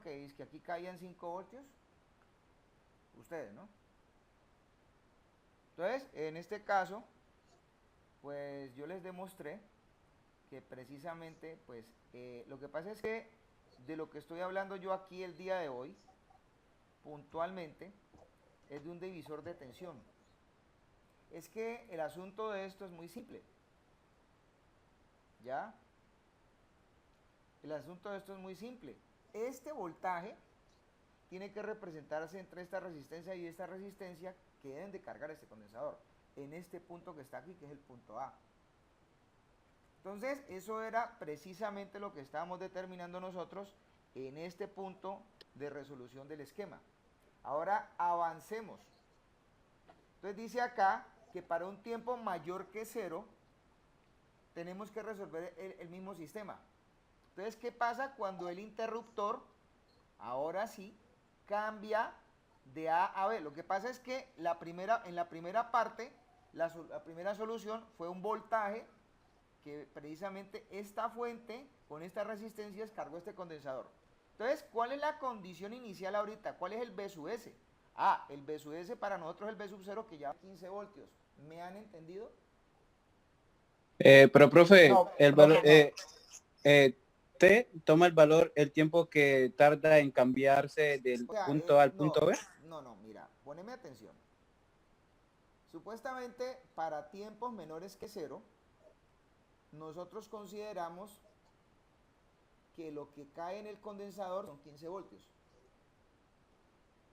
lo que dice que aquí caían 5 voltios? Ustedes, ¿no? Entonces, en este caso, pues yo les demostré que precisamente, pues, lo que pasa es que de lo que estoy hablando yo aquí el día de hoy, puntualmente, es de un divisor de tensión. Es que el asunto de esto es muy simple, ¿ya? El asunto de esto es muy simple. Este voltaje tiene que representarse entre esta resistencia y esta resistencia que deben de cargar este condensador, en este punto que está aquí, que es el punto A. Entonces, eso era precisamente lo que estábamos determinando nosotros en este punto de resolución del esquema. Ahora avancemos. Entonces dice acá que para un tiempo mayor que 0 tenemos que resolver el mismo sistema. Entonces, ¿qué pasa cuando el interruptor, ahora sí, cambia de A a B? Lo que pasa es que en la primera parte, la primera solución fue un voltaje que precisamente esta fuente con estas resistencias cargó este condensador. Entonces, ¿cuál es la condición inicial ahorita? ¿Cuál es el B sub S? Ah, el B sub S para nosotros es el B sub 0 que ya 15 voltios. ¿Me han entendido? Pero profe, No, el profe, valor, no. T toma el valor, el tiempo que tarda en cambiarse del O sea, punto A al no, punto B. no, mira, poneme atención. Supuestamente para tiempos menores que 0, nosotros consideramos que lo que cae en el condensador son 15 voltios.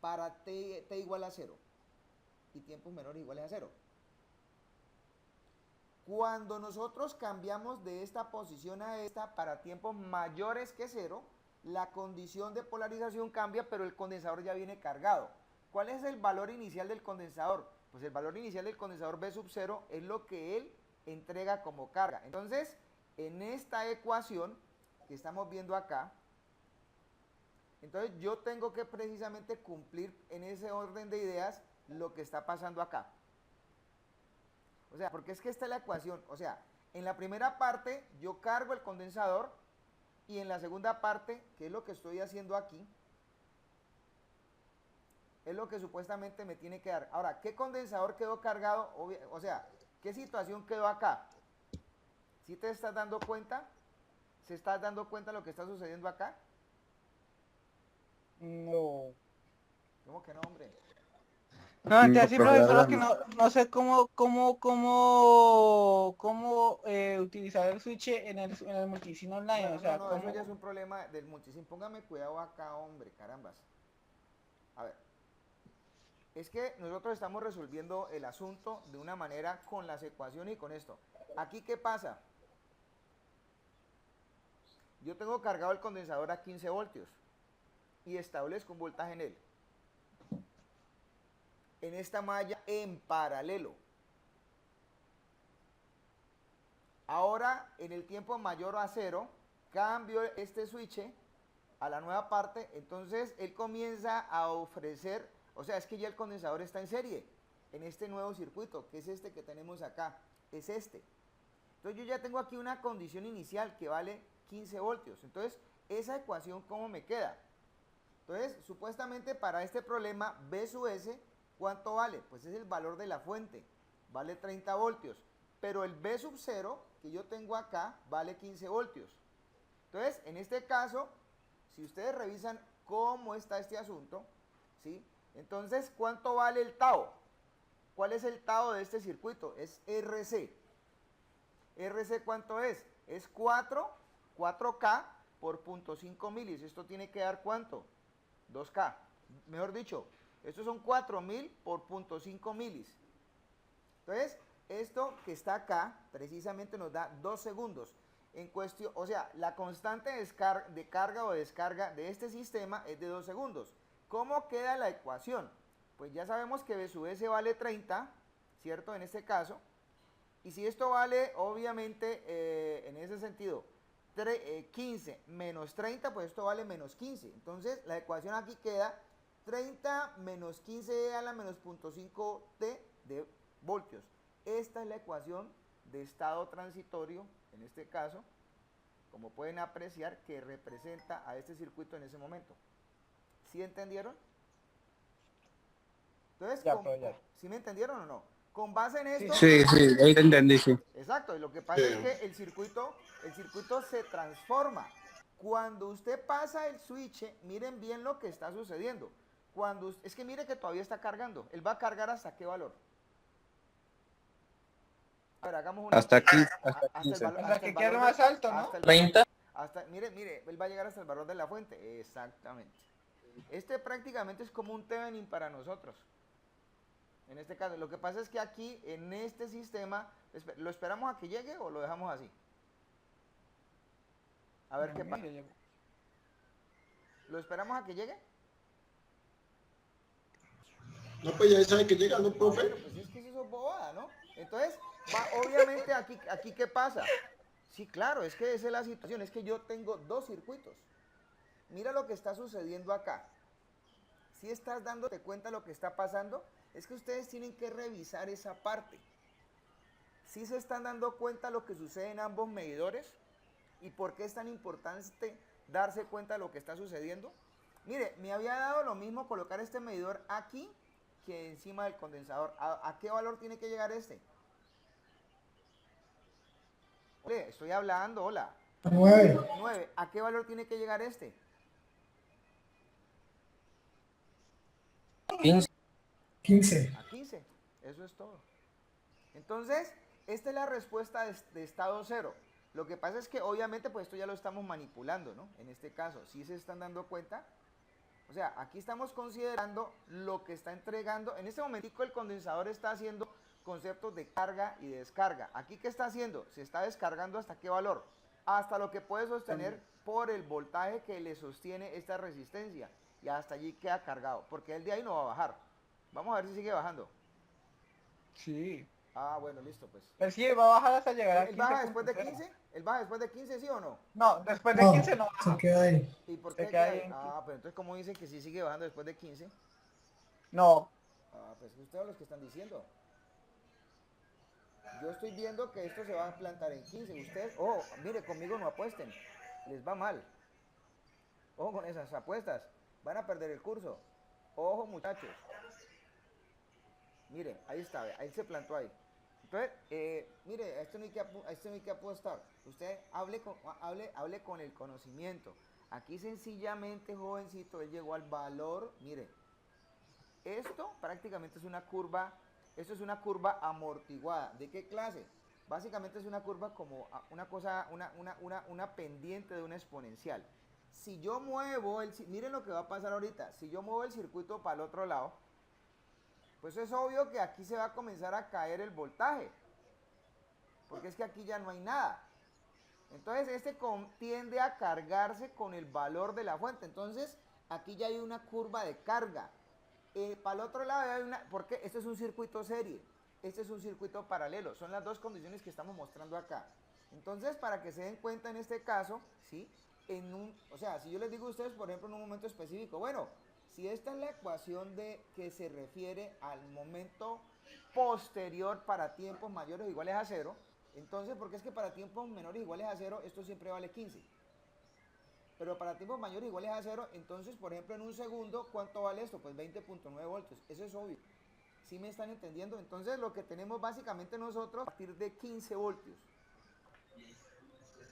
Para t igual a 0 y tiempos menores iguales a 0. Cuando nosotros cambiamos de esta posición a esta para tiempos mayores que 0, la condición de polarización cambia, pero el condensador ya viene cargado. ¿Cuál es el valor inicial del condensador? Pues el valor inicial del condensador B sub 0 es lo que él entrega como carga. Entonces, en esta ecuación que estamos viendo acá, entonces yo tengo que precisamente cumplir en ese orden de ideas lo que está pasando acá. O sea, porque es que esta es la ecuación. O sea, en la primera parte yo cargo el condensador y en la segunda parte, que es lo que estoy haciendo aquí, es lo que supuestamente me tiene que dar. Ahora, ¿qué condensador quedó cargado? O sea, ¿qué situación quedó acá? ¿Sí te estás dando cuenta? ¿Se estás dando cuenta de lo que está sucediendo acá? No. ¿Cómo que no, hombre? No, No, mentira, sí, profe, profe, la solo verdad que no. no sé cómo utilizar el switch en el multisim online, o Bueno, no, sea, no, eso ya es cómo... un problema del multisim. Póngame cuidado acá, hombre, carambas. A ver, es que nosotros estamos resolviendo el asunto de una manera con las ecuaciones y con esto. Aquí, ¿qué pasa? Yo tengo cargado el condensador a 15 voltios y establezco un voltaje en él. En esta malla en paralelo. Ahora, en el tiempo mayor a 0, cambio este switch a la nueva parte, entonces él comienza a ofrecer, o sea, es que ya el condensador está en serie, en este nuevo circuito, que es este que tenemos acá, es este. Entonces yo ya tengo aquí una condición inicial que vale 15 voltios, entonces esa ecuación ¿cómo me queda? Entonces, supuestamente para este problema, B sub S, ¿cuánto vale? Pues es el valor de la fuente, vale 30 voltios, pero el B sub 0 que yo tengo acá vale 15 voltios. Entonces, en este caso, si ustedes revisan cómo está este asunto, ¿sí? Entonces, ¿cuánto vale el tau? ¿Cuál es el tau de este circuito? Es RC. ¿RC cuánto es? Es 4K por 0.5 milis. Esto tiene que dar ¿cuánto? 2K. Mejor dicho, estos son 4000 por 0.5 milis. Entonces, esto que está acá precisamente nos da 2 segundos. En cuestión, o sea, la constante de carga o descarga de este sistema es de 2 segundos. ¿Cómo queda la ecuación? Pues ya sabemos que B sub S vale 30, ¿cierto? En este caso. Y si esto vale, obviamente, en ese sentido, 15 menos 30, pues esto vale menos 15. Entonces, la ecuación aquí queda 30 menos 15 a la menos 0.5 t de voltios. Esta es la ecuación de estado transitorio, en este caso, como pueden apreciar, que representa a este circuito en ese momento. ¿Sí entendieron? Entonces, Ya, pero ya. ¿sí me entendieron o no? Con base en esto, Sí, sí, ahí te entendí, sí. exacto, y lo que pasa es que el circuito se transforma. Cuando usted pasa el switch, miren bien lo que está sucediendo. Es que mire que todavía está cargando. Él va a cargar hasta qué valor. A ver, hagamos una Hasta aquí, prueba. hasta Hasta el 15. valor, Hasta que quede más alto, ¿no? hasta el valor, 30. mire, él va a llegar hasta el valor de la fuente. Exactamente. Este prácticamente es como un Thevenin para nosotros. En este caso, lo que pasa es que aquí, en este sistema, ¿lo esperamos a que llegue o lo dejamos así? A ver No, qué pasa. mire, ¿Lo esperamos a que llegue? No, pues ya sabe que llega, ¿no, profe? Bueno, pues es que eso es bobada, ¿no? Entonces, obviamente aquí, ¿qué pasa? Sí, claro, es que esa es la situación, es que yo tengo dos circuitos. Mira lo que está sucediendo acá. Si estás dándote cuenta de lo que está pasando, es que ustedes tienen que revisar esa parte. Si se están dando cuenta de lo que sucede en ambos medidores y por qué es tan importante darse cuenta de lo que está sucediendo. Mire, me había dado lo mismo colocar este medidor aquí que encima del condensador. ¿A qué valor tiene que llegar este? Ole, estoy hablando, hola. 9, 9. ¿A qué valor tiene que llegar este? 15. 15. A 15. Eso es todo. Entonces, esta es la respuesta de estado cero. Lo que pasa es que obviamente pues esto ya lo estamos manipulando, ¿no? En este caso, si se están dando cuenta. O sea, aquí estamos considerando lo que está entregando. En este momentico el condensador está haciendo conceptos de carga y de descarga. ¿Aquí qué está haciendo? Se está descargando ¿hasta qué valor? Hasta lo que puede sostener por el voltaje que le sostiene esta resistencia. Y hasta allí queda cargado, porque el de ahí no va a bajar. Vamos a ver si sigue bajando. sí. Ah, bueno, listo pues. Pero sí, va a bajar hasta llegar a ¿Él baja después de 15.0. 15? ¿Él baja después de 15, sí o no? No, después de No, 15 no se baja. queda ahí. ¿Y por Se qué queda queda ahí ahí? en Ah, pero entonces ¿cómo dicen que sí sigue bajando después de 15? No, Ah, pues ustedes los que están diciendo. Yo estoy viendo que esto se va a plantar en 15. Ustedes, oh, mire, conmigo no apuesten. Les va mal. Ojo con esas apuestas. Van a perder el curso. Ojo, muchachos. Mire, ahí está, ahí se plantó ahí. Entonces, mire, a esto no hay que apostar. Usted hable con el conocimiento. Aquí sencillamente, jovencito, él llegó al valor. Mire, esto prácticamente es una curva. Esto es una curva amortiguada. ¿De qué clase? Básicamente es una curva como una cosa, una pendiente de una exponencial. Si yo muevo miren lo que va a pasar ahorita. Si yo muevo el circuito para el otro lado, pues es obvio que aquí se va a comenzar a caer el voltaje. Porque es que aquí ya no hay nada. Entonces tiende a cargarse con el valor de la fuente. Entonces aquí ya hay una curva de carga. Para el otro lado hay porque este es un circuito serie, este es un circuito paralelo, son las dos condiciones que estamos mostrando acá. Entonces, para que se den cuenta en este caso, ¿sí? O sea, si yo les digo a ustedes, por ejemplo, en un momento específico, bueno, si esta es la ecuación que se refiere al momento posterior para tiempos mayores o iguales a 0, entonces, porque es que para tiempos menores o iguales a 0, esto siempre vale 15. Pero para tiempos mayores o iguales a 0, entonces, por ejemplo, en un segundo, ¿cuánto vale esto? Pues 20.9 voltios. Eso es obvio. ¿Sí me están entendiendo? Entonces, lo que tenemos básicamente nosotros a partir de 15 voltios.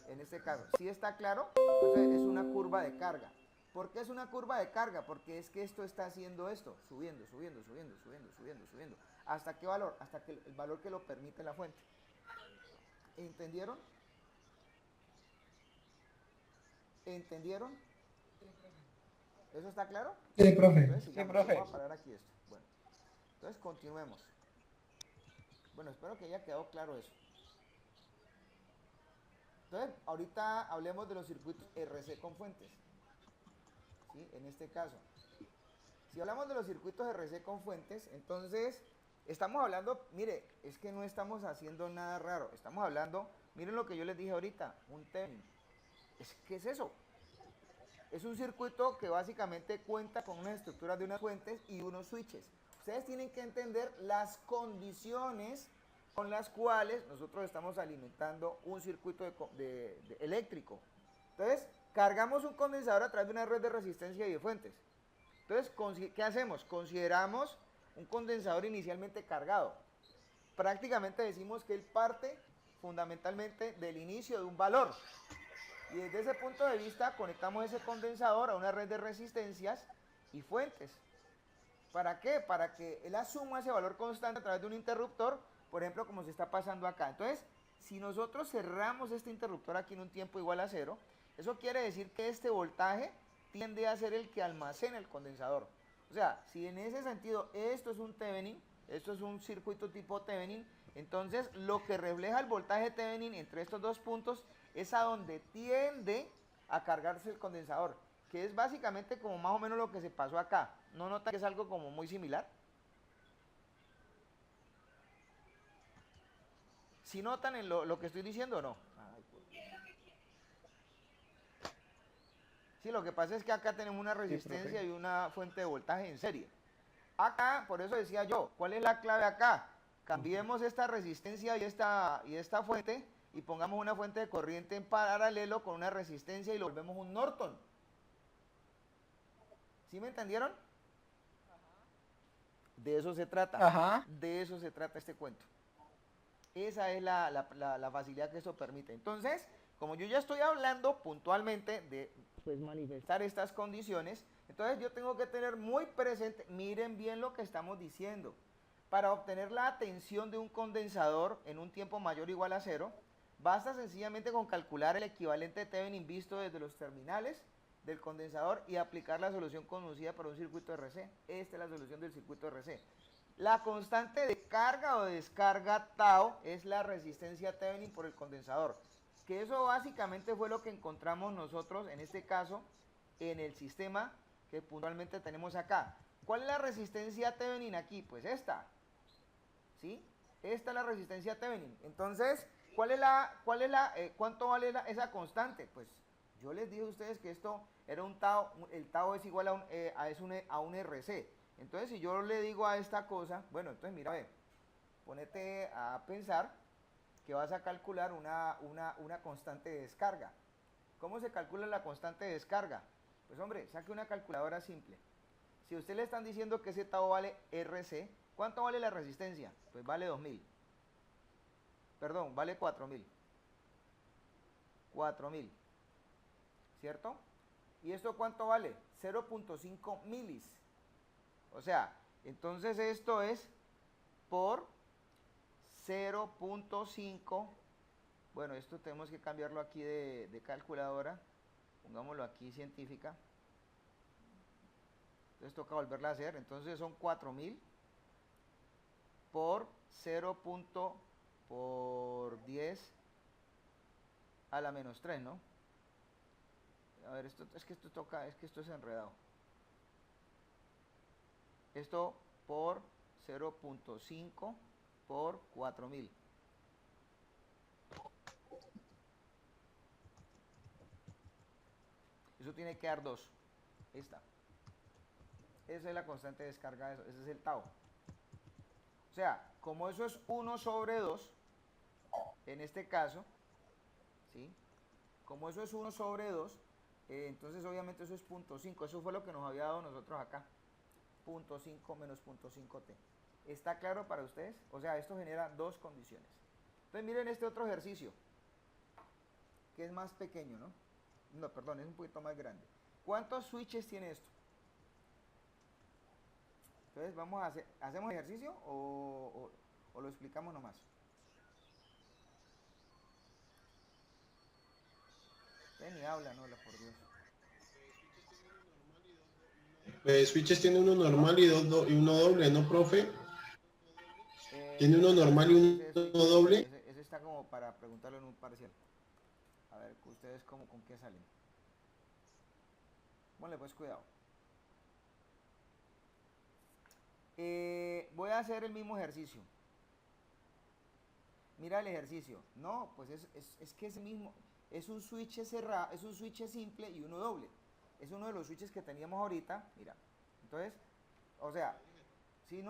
En este caso, ¿sí está claro? Entonces, es una curva de carga. ¿Por qué es una curva de carga? Porque es que esto está haciendo esto, subiendo, subiendo, subiendo, subiendo, subiendo, subiendo. ¿Hasta qué valor? Hasta que el valor que lo permite la fuente. ¿Entendieron? ¿Entendieron? ¿Eso está claro? Sí, profe. Entonces, sigamos. profe. Vamos a parar aquí esto. Bueno, entonces continuemos. Bueno, espero que haya quedado claro eso. Entonces, ahorita hablemos de los circuitos RC con fuentes. ¿Sí? En este caso. Si hablamos de los circuitos RC con fuentes, entonces estamos hablando, mire, es que no estamos haciendo nada raro. Estamos hablando, miren lo que yo les dije ahorita, un Thevenin. ¿Qué es eso? Es un circuito que básicamente cuenta con unas estructuras de unas fuentes y unos switches. Ustedes tienen que entender las condiciones con las cuales nosotros estamos alimentando un circuito eléctrico. Entonces, cargamos un condensador a través de una red de resistencia y de fuentes. Entonces, ¿qué hacemos? Consideramos un condensador inicialmente cargado. Prácticamente decimos que él parte fundamentalmente del inicio de un valor. Y desde ese punto de vista conectamos ese condensador a una red de resistencias y fuentes. ¿Para qué? Para que él asuma ese valor constante a través de un interruptor, por ejemplo, como se está pasando acá. Entonces, si nosotros cerramos este interruptor aquí en un tiempo igual a 0, eso quiere decir que este voltaje tiende a ser el que almacena el condensador. O sea, si en ese sentido esto es un Thevenin, esto es un circuito tipo Thevenin, entonces lo que refleja el voltaje Thevenin entre estos dos puntos es a donde tiende a cargarse el condensador, que es básicamente como más o menos lo que se pasó acá. ¿No nota que es algo como muy similar? ¿Sí notan en lo que estoy diciendo o no? Ay, sí, lo que pasa es que acá tenemos una resistencia y una fuente de voltaje en serie. Acá, por eso decía yo, ¿cuál es la clave acá? Cambiemos esta resistencia y esta fuente y pongamos una fuente de corriente en paralelo con una resistencia y lo volvemos un Norton. ¿Sí me entendieron? De eso se trata. Ajá. De eso se trata este cuento. Esa es la facilidad que esto permite. Entonces, como yo ya estoy hablando puntualmente de pues, manifestar estas condiciones, entonces yo tengo que tener muy presente, miren bien lo que estamos diciendo. Para obtener la atención de un condensador en un tiempo mayor o igual a 0, basta sencillamente con calcular el equivalente de Thevenin visto desde los terminales del condensador y aplicar la solución conocida para un circuito RC. Esta es la solución del circuito RC. La constante de carga o de descarga tau es la resistencia Thevenin por el condensador, que eso básicamente fue lo que encontramos nosotros en este caso en el sistema que puntualmente tenemos acá. ¿Cuál es la resistencia Thevenin aquí? Pues esta, ¿sí? Esta es la resistencia Thevenin. Entonces, ¿cuánto vale esa constante? Pues yo les dije a ustedes que esto era un tau, el tau es igual a un RC. Entonces, si yo le digo a esta cosa, bueno, entonces mira, ve, ponete a pensar que vas a calcular una constante de descarga. ¿Cómo se calcula la constante de descarga? Pues hombre, saque una calculadora simple. Si a usted le están diciendo que ese tau vale RC, ¿cuánto vale la resistencia? Pues vale 2000. Perdón, vale 4000. 4000. ¿Cierto? ¿Y esto cuánto vale? 0.5 milis. O sea, entonces esto es por 0.5. Bueno, esto tenemos que cambiarlo aquí de calculadora. Pongámoslo aquí científica. Entonces toca volverla a hacer. Entonces son 4000 por 0. Por 10 a la menos 3, ¿no? A ver, esto es enredado. Esto por 0.5 por 4000. Eso tiene que dar 2. Esta. Esa es la constante de descarga de eso. Ese es el tau. O sea, como eso es 1 sobre 2, en este caso, ¿sí? Como eso es 1 sobre 2, entonces obviamente eso es 0.5. Eso fue lo que nos había dado nosotros acá. 0.5 menos 0.5t. ¿Está claro para ustedes? O sea, esto genera dos condiciones. Entonces miren este otro ejercicio, que es más pequeño, ¿no? No, perdón, es un poquito más grande. ¿Cuántos switches tiene esto? Entonces vamos a hacer, ¿hacemos ejercicio o lo explicamos nomás? Usted ni habla, no, por Dios. Switches tiene uno normal y uno doble, ¿no, profe? Tiene uno normal y uno doble. Ese está como para preguntarlo en un parcial. A ver, ustedes con qué salen. Ponle pues cuidado. Voy a hacer el mismo ejercicio. Mira el ejercicio. No, pues es que es el mismo. Es un switch cerrado, es un switch simple y uno doble. Es uno de los switches que teníamos ahorita. Mira. Entonces, o sea, sí,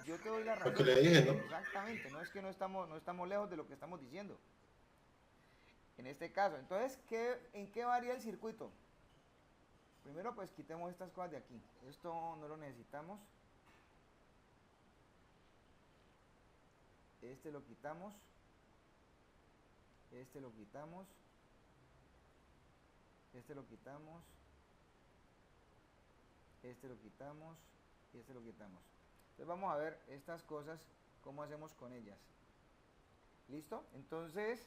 yo te doy la razón. Lo que le dije, ¿no? Exactamente, no es que no estamos lejos de lo que estamos diciendo. En este caso, entonces, ¿en qué varía el circuito? primero pues quitemos estas cosas de aquí. Esto no lo necesitamos. Este lo quitamos. Este lo quitamos. Este lo quitamos. Este lo quitamos. Y este lo quitamos. Entonces vamos a ver estas cosas, cómo hacemos con ellas. ¿Listo? Entonces,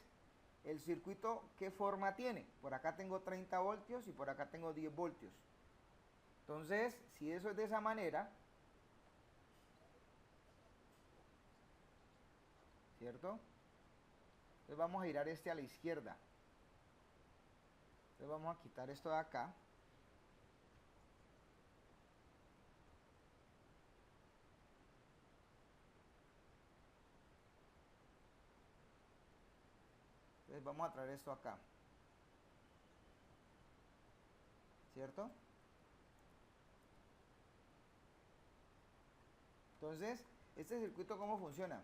el circuito, ¿qué forma tiene? Por acá tengo 30 voltios y por acá tengo 10 voltios. Entonces, si eso es de esa manera, ¿cierto? Entonces vamos a girar este a la izquierda. Entonces vamos a quitar esto de acá. Entonces vamos a traer esto acá. ¿Cierto? Entonces, este circuito, ¿cómo funciona?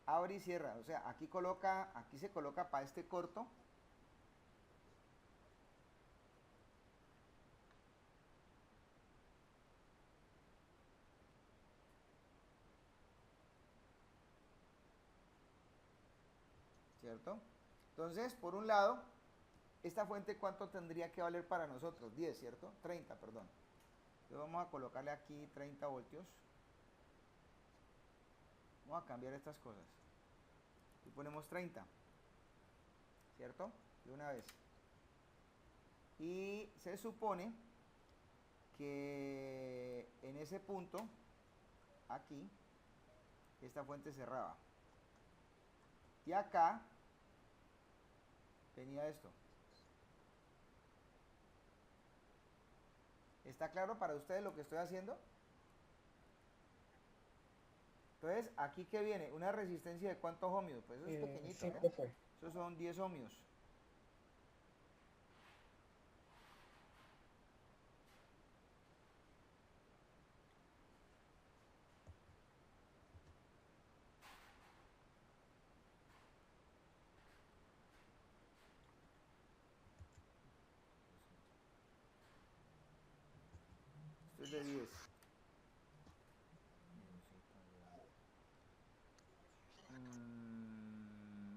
Abre y cierra, o sea, aquí se coloca para este corto. ¿Cierto? Entonces, por un lado, esta fuente, ¿cuánto tendría que valer para nosotros? 10, ¿cierto? 30, perdón. Entonces vamos a colocarle aquí 30 voltios. Vamos a cambiar estas cosas. Y ponemos 30, ¿cierto? De una vez. Y se supone que en ese punto, aquí, esta fuente cerraba. Y acá venía esto. ¿Está claro para ustedes lo que estoy haciendo? Entonces, aquí que viene, una resistencia de ¿cuántos ohmios? Pues eso es pequeñito, Sí, ¿eh? profe. Esos son 10 ohmios. Esto es de 10.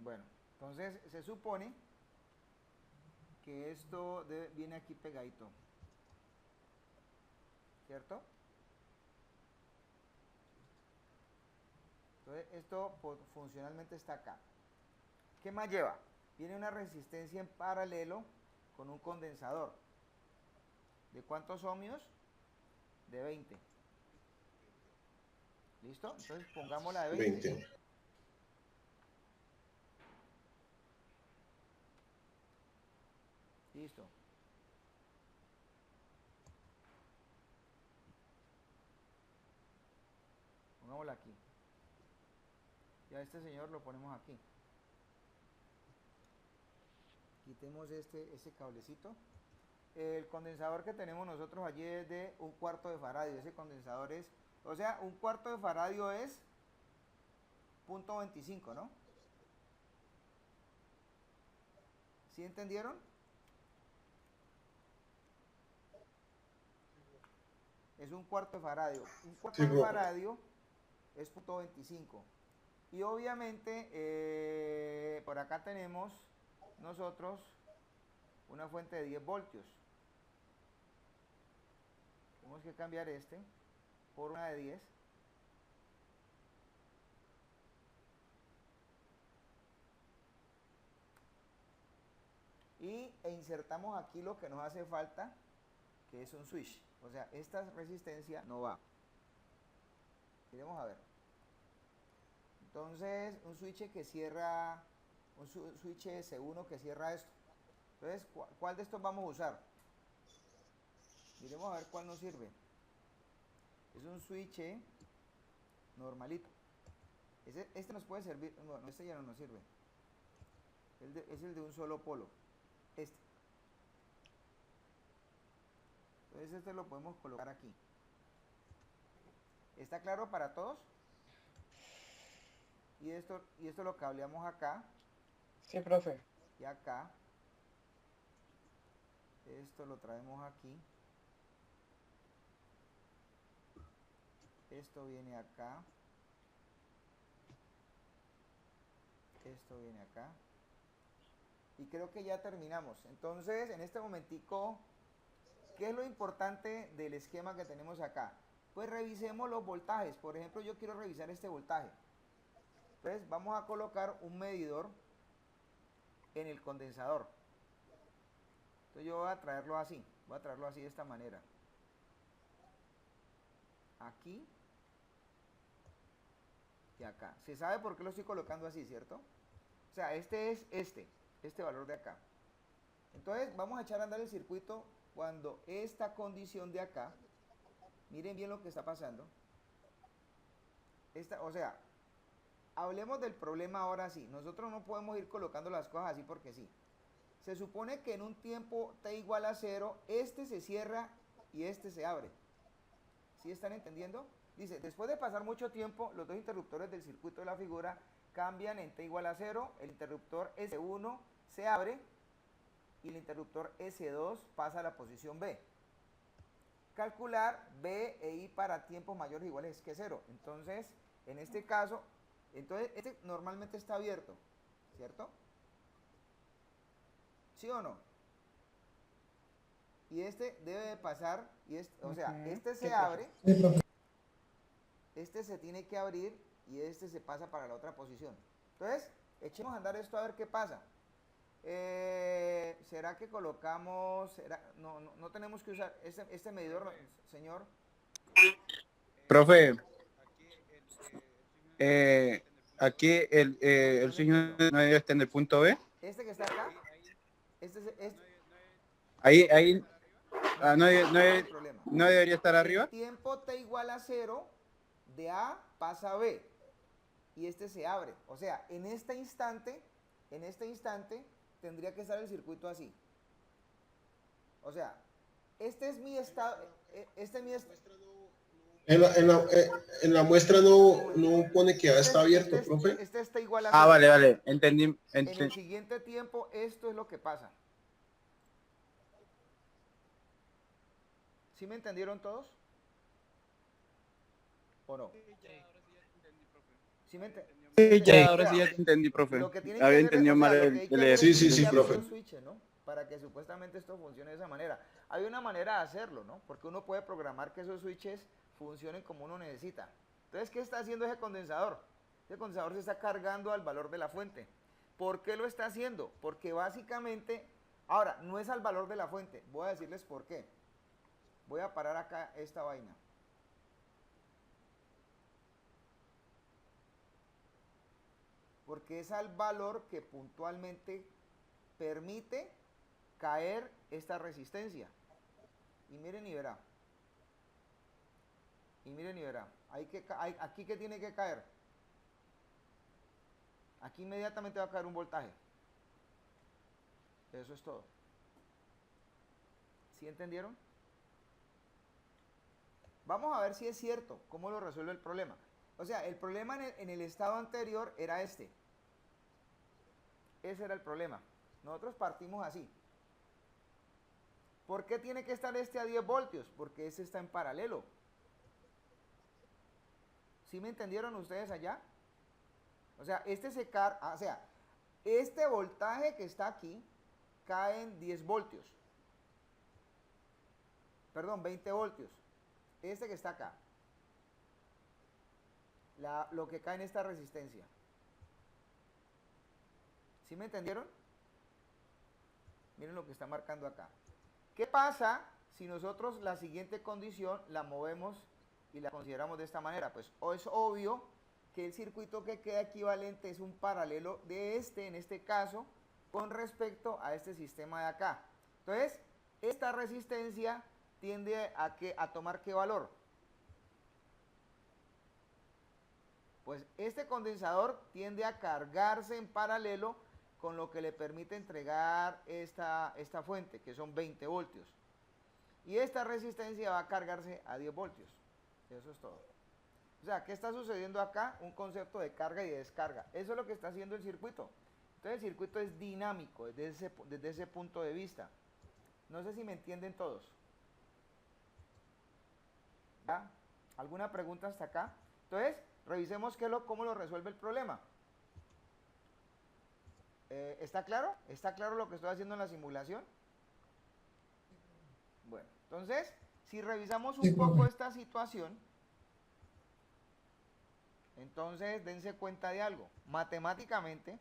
Bueno, entonces se supone que esto viene aquí pegadito, ¿cierto? Entonces esto funcionalmente está acá. ¿Qué más lleva? Viene una resistencia en paralelo con un condensador. ¿De cuántos ohmios? De 20. ¿Listo? Entonces pongámosla de 20. 20. Listo. Pongámosla aquí. Y a este señor lo ponemos aquí. Quitemos ese cablecito. El condensador que tenemos nosotros allí es de 1/4 de faradio. Ese condensador es, o sea, 1/4 de faradio es 0.25, ¿no? ¿Sí entendieron? Es 1/4 de faradio. 1/4 Sí, de profe. faradio es 0.25. Y obviamente por acá tenemos nosotros una fuente de 10 voltios. Tenemos que cambiar este por una de 10. E insertamos aquí lo que nos hace falta, que es un switch. O sea, esta resistencia no va. Iremos a ver. Entonces, un switch que cierra, un switch S1 que cierra esto. Entonces, ¿cuál de estos vamos a usar? Miremos a ver cuál nos sirve. Es un switch normalito. Este nos puede servir, bueno, este ya no nos sirve. Es el de un solo polo. Este. Entonces este lo podemos colocar aquí. ¿Está claro para todos? Y esto lo cableamos acá Sí, profe. y acá. Esto lo traemos aquí. Esto viene acá. Esto viene acá. Y creo que ya terminamos. Entonces, en este momentico, ¿qué es lo importante del esquema que tenemos acá? Pues revisemos los voltajes. Por ejemplo, yo quiero revisar este voltaje. Entonces, vamos a colocar un medidor en el condensador. Entonces, yo voy a traerlo así. Voy a traerlo así de esta manera. Aquí y acá. Se sabe por qué lo estoy colocando así, ¿cierto? O sea, este es este valor de acá. Entonces, vamos a echar a andar el circuito cuando esta condición de acá, miren bien lo que está pasando. O sea, hablemos del problema ahora sí. Nosotros no podemos ir colocando las cosas así porque sí. Se supone que en un tiempo t igual a 0, este se cierra y este se abre. ¿Sí están entendiendo? Dice, después de pasar mucho tiempo, los dos interruptores del circuito de la figura cambian en t igual a 0, el interruptor S1 se abre y el interruptor S2 pasa a la posición B. Calcular B e I para tiempos mayores o iguales que 0. Entonces, en este caso, este normalmente está abierto, ¿cierto? ¿Sí o no? Y este debe de pasar, o sea, este se abre, Sí, profe. este se tiene que abrir y este se pasa para la otra posición. Entonces, echemos a andar esto a ver qué pasa. ¿Será que colocamos? No tenemos que usar este medidor, no, señor. Profe, aquí el signo no debe estar en el punto B. Este que está acá, Ahí no, no hay problema. no debería estar El arriba. tiempo t igual a 0, de A pasa a B y este se abre. O sea, en este instante tendría que estar el circuito así. O sea, este es mi estado, En la muestra no pone que ya está abierto, profe. Este está igual a Ah, 0. vale, entendí. En el siguiente tiempo, esto es lo que pasa. ¿Sí me entendieron todos? ¿O no? ¿Sí me Sí, ya, ahora sí ya te entendí, profe. Lo que tienen que Había hacer, entendido o sea, mal lo que el hay que leer. hacer es Sí, cambiar profe. los switches, ¿no? Para que supuestamente esto funcione de esa manera. Hay una manera de hacerlo, ¿no? Porque uno puede programar que esos switches funcionen como uno necesita. Entonces, ¿qué está haciendo ese condensador? Ese condensador se está cargando al valor de la fuente. ¿Por qué lo está haciendo? Porque básicamente, ahora, no es al valor de la fuente. Voy a decirles por qué. Voy a parar acá esta vaina. Porque es al valor que puntualmente permite caer esta resistencia. Y miren y verá. Y miren y verá. Aquí que tiene que caer. Aquí inmediatamente va a caer un voltaje. Eso es todo. ¿Sí entendieron? Vamos a ver si es cierto. ¿Cómo lo resuelve el problema? O sea, el problema en el estado anterior era este. Ese era el problema. Nosotros partimos así. ¿Por qué tiene que estar este a 10 voltios? Porque ese está en paralelo. ¿Sí me entendieron ustedes allá? O sea, este voltaje que está aquí cae en 10 voltios. Perdón, 20 voltios. Este que está acá. Lo que cae en esta resistencia. ¿Sí me entendieron? Miren lo que está marcando acá. ¿Qué pasa si nosotros la siguiente condición la movemos y la consideramos de esta manera? Pues es obvio que el circuito que queda equivalente es un paralelo de en este caso, con respecto a este sistema de acá. Entonces, esta resistencia tiende a tomar ¿qué valor? Pues este condensador tiende a cargarse en paralelo con lo que le permite entregar esta fuente, que son 20 voltios. Y esta resistencia va a cargarse a 10 voltios. Eso es todo. O sea, ¿qué está sucediendo acá? Un concepto de carga y de descarga. Eso es lo que está haciendo el circuito. Entonces el circuito es dinámico desde ese punto de vista. No sé si me entienden todos. ¿Ya? ¿Alguna pregunta hasta acá? Entonces, revisemos cómo lo resuelve el problema. ¿Está claro? ¿Está claro lo que estoy haciendo en la simulación? Bueno, entonces, si revisamos un poco esta situación, entonces dense cuenta de algo. Matemáticamente,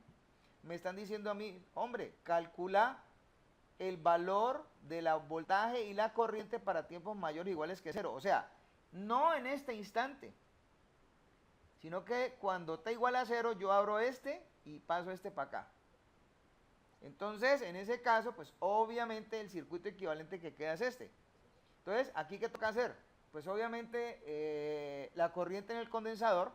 me están diciendo a mí, hombre, calcula el valor de la voltaje y la corriente para tiempos mayores o iguales que 0. O sea, no en este instante, sino que cuando t igual a 0, yo abro este y paso este para acá. Entonces, en ese caso, pues obviamente el circuito equivalente que queda es este. Entonces, ¿aquí qué toca hacer? Pues obviamente la corriente en el condensador,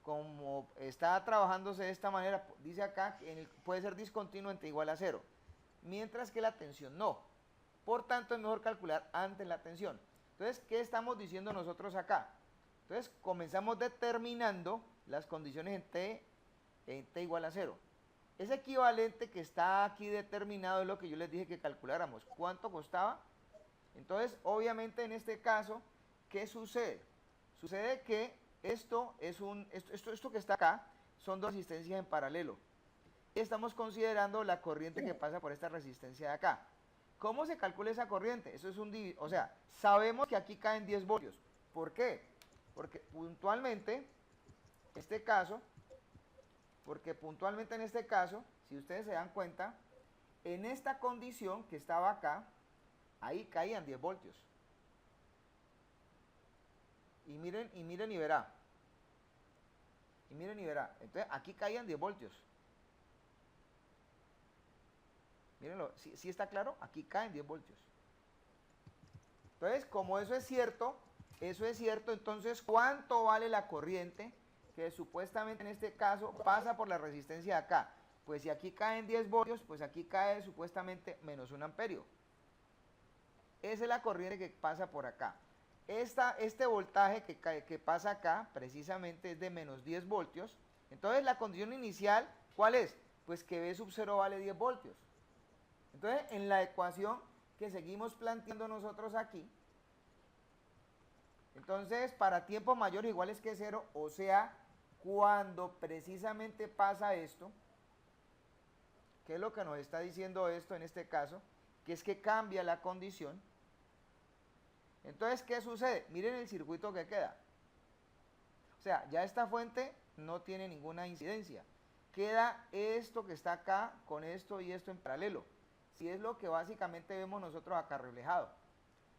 como está trabajándose de esta manera, dice acá que puede ser discontinuo en t igual a 0, mientras que la tensión no. Por tanto, es mejor calcular antes la tensión. Entonces, ¿qué estamos diciendo nosotros acá? Entonces, comenzamos determinando las condiciones en t igual a 0. Ese equivalente que está aquí determinado es lo que yo les dije que calculáramos. ¿Cuánto costaba? Entonces, obviamente en este caso, ¿qué sucede? Sucede que esto que está acá son dos resistencias en paralelo. Estamos considerando la corriente que pasa por esta resistencia de acá. ¿Cómo se calcula esa corriente? Eso es o sea, sabemos que aquí caen 10 voltios. ¿Por qué? Porque puntualmente, en este caso, si ustedes se dan cuenta, en esta condición que estaba acá, ahí caían 10 voltios. Y miren y verá. Entonces, aquí caían 10 voltios. Mírenlo, ¿sí está claro? Aquí caen 10 voltios. Entonces, como eso es cierto, entonces, ¿cuánto vale la corriente que supuestamente en este caso pasa por la resistencia de acá? Pues si aquí caen 10 voltios, pues aquí cae supuestamente menos 1 amperio. Esa es la corriente que pasa por acá. Este voltaje que pasa acá, precisamente es de menos 10 voltios. Entonces, la condición inicial, ¿cuál es? Pues que V sub 0 vale 10 voltios. Entonces, en la ecuación que seguimos planteando nosotros aquí, entonces, para tiempos mayores o iguales que 0, o sea, cuando precisamente pasa esto, ¿qué es lo que nos está diciendo esto en este caso? Que es que cambia la condición. Entonces, ¿qué sucede? Miren el circuito que queda. O sea, ya esta fuente no tiene ninguna incidencia. Queda esto que está acá con esto y esto en paralelo. Si es lo que básicamente vemos nosotros acá reflejado.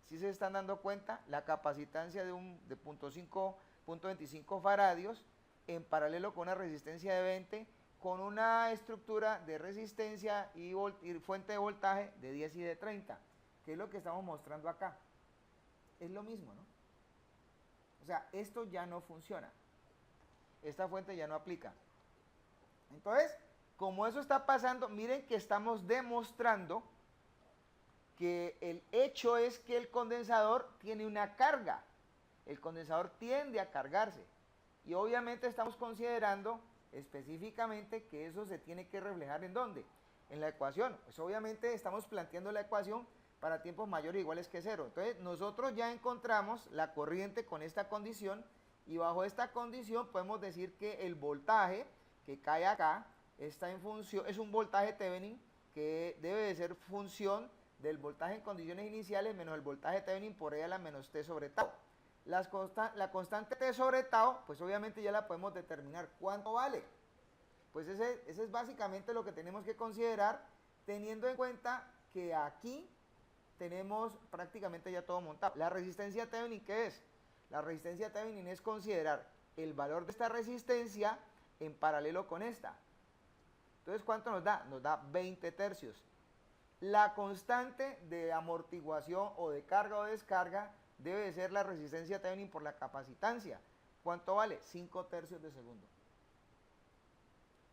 Si se están dando cuenta, la capacitancia de 0.25 faradios en paralelo con una resistencia de 20, con una estructura de resistencia y fuente de voltaje de 10 y de 30, que es lo que estamos mostrando acá. Es lo mismo, ¿no? O sea, esto ya no funciona. Esta fuente ya no aplica. Entonces, como eso está pasando, miren que estamos demostrando que el hecho es que el condensador tiene una carga. El condensador tiende a cargarse. Y obviamente estamos considerando específicamente que eso se tiene que reflejar ¿en dónde? En la ecuación. Pues obviamente estamos planteando la ecuación para tiempos mayores o iguales que 0. Entonces nosotros ya encontramos la corriente con esta condición y bajo esta condición podemos decir que el voltaje que cae acá está en función, es un voltaje Thevenin que debe de ser función del voltaje en condiciones iniciales menos el voltaje Thevenin por E a la menos T sobre tau. La constante T sobre tau, pues obviamente ya la podemos determinar. ¿Cuánto vale? Pues ese es básicamente lo que tenemos que considerar, teniendo en cuenta que aquí tenemos prácticamente ya todo montado. La resistencia Thevenin, ¿qué es? La resistencia Thevenin es considerar el valor de esta resistencia en paralelo con esta. Entonces, ¿cuánto nos da? Nos da 20 tercios. La constante de amortiguación o de carga o descarga debe de ser la resistencia Thevenin por la capacitancia. ¿Cuánto vale? 5 tercios de segundo.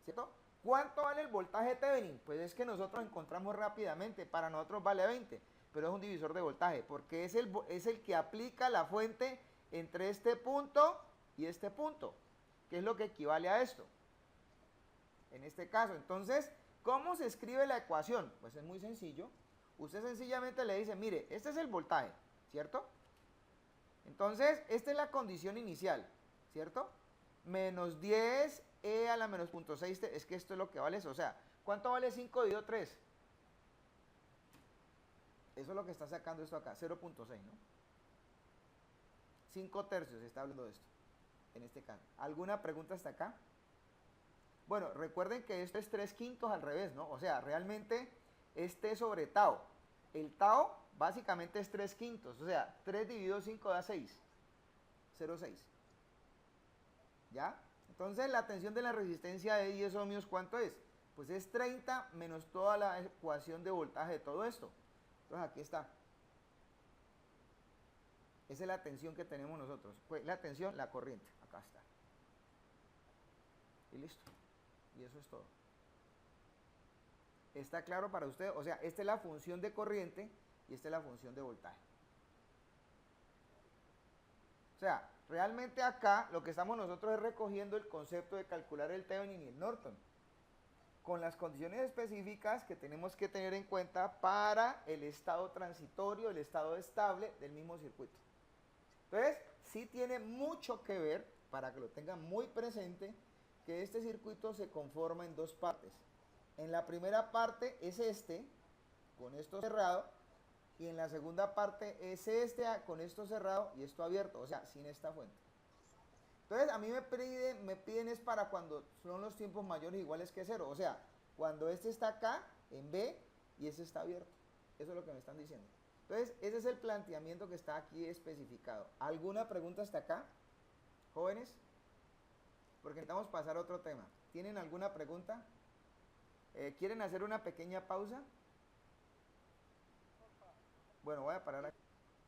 ¿Cierto? ¿Cuánto vale el voltaje Thevenin? Pues es que nosotros encontramos rápidamente, para nosotros vale 20, pero es un divisor de voltaje, porque es el que aplica la fuente entre este punto y este punto, que es lo que equivale a esto. En este caso, entonces, ¿cómo se escribe la ecuación? Pues es muy sencillo. usted sencillamente le dice, mire, este es el voltaje, ¿cierto? Entonces, esta es la condición inicial, ¿cierto? Menos 10 e a la menos 0.6, es que esto es lo que vale eso. O sea, ¿cuánto vale 5 dividido 3? Eso es lo que está sacando esto acá, 0.6, ¿no? 5 tercios está hablando de esto, en este caso. ¿Alguna pregunta hasta acá? Bueno, recuerden que esto es 3/5 al revés, ¿no? O sea, realmente este sobre tau. El tau básicamente es 3/5, o sea, 3 dividido 5 da 6. 0,6. ¿Ya? Entonces la tensión de la resistencia de 10 ohmios, ¿cuánto es? Pues es 30 menos toda la ecuación de voltaje de todo esto. Entonces aquí está. Esa es la tensión que tenemos nosotros. Pues la tensión, la corriente. Acá está. Y listo. Y eso es todo. ¿Está claro para usted? O sea, esta es la función de corriente y esta es la función de voltaje. O sea, realmente acá lo que estamos nosotros es recogiendo el concepto de calcular el Thevenin y el Norton, con las condiciones específicas que tenemos que tener en cuenta para el estado transitorio, el estado estable del mismo circuito. Entonces, sí tiene mucho que ver, para que lo tengan muy presente, que este circuito se conforma en dos partes. En la primera parte es este, con esto cerrado, y en la segunda parte es este con esto cerrado y esto abierto, o sea, sin esta fuente. Entonces, a mí me piden es para cuando son los tiempos mayores iguales que 0, o sea, cuando este está acá, en B, y este está abierto. Eso es lo que me están diciendo. Entonces, ese es el planteamiento que está aquí especificado. ¿Alguna pregunta hasta acá, jóvenes? Porque necesitamos pasar a otro tema. ¿Tienen alguna pregunta? ¿Quieren hacer una pequeña pausa? Bueno, voy a parar aquí.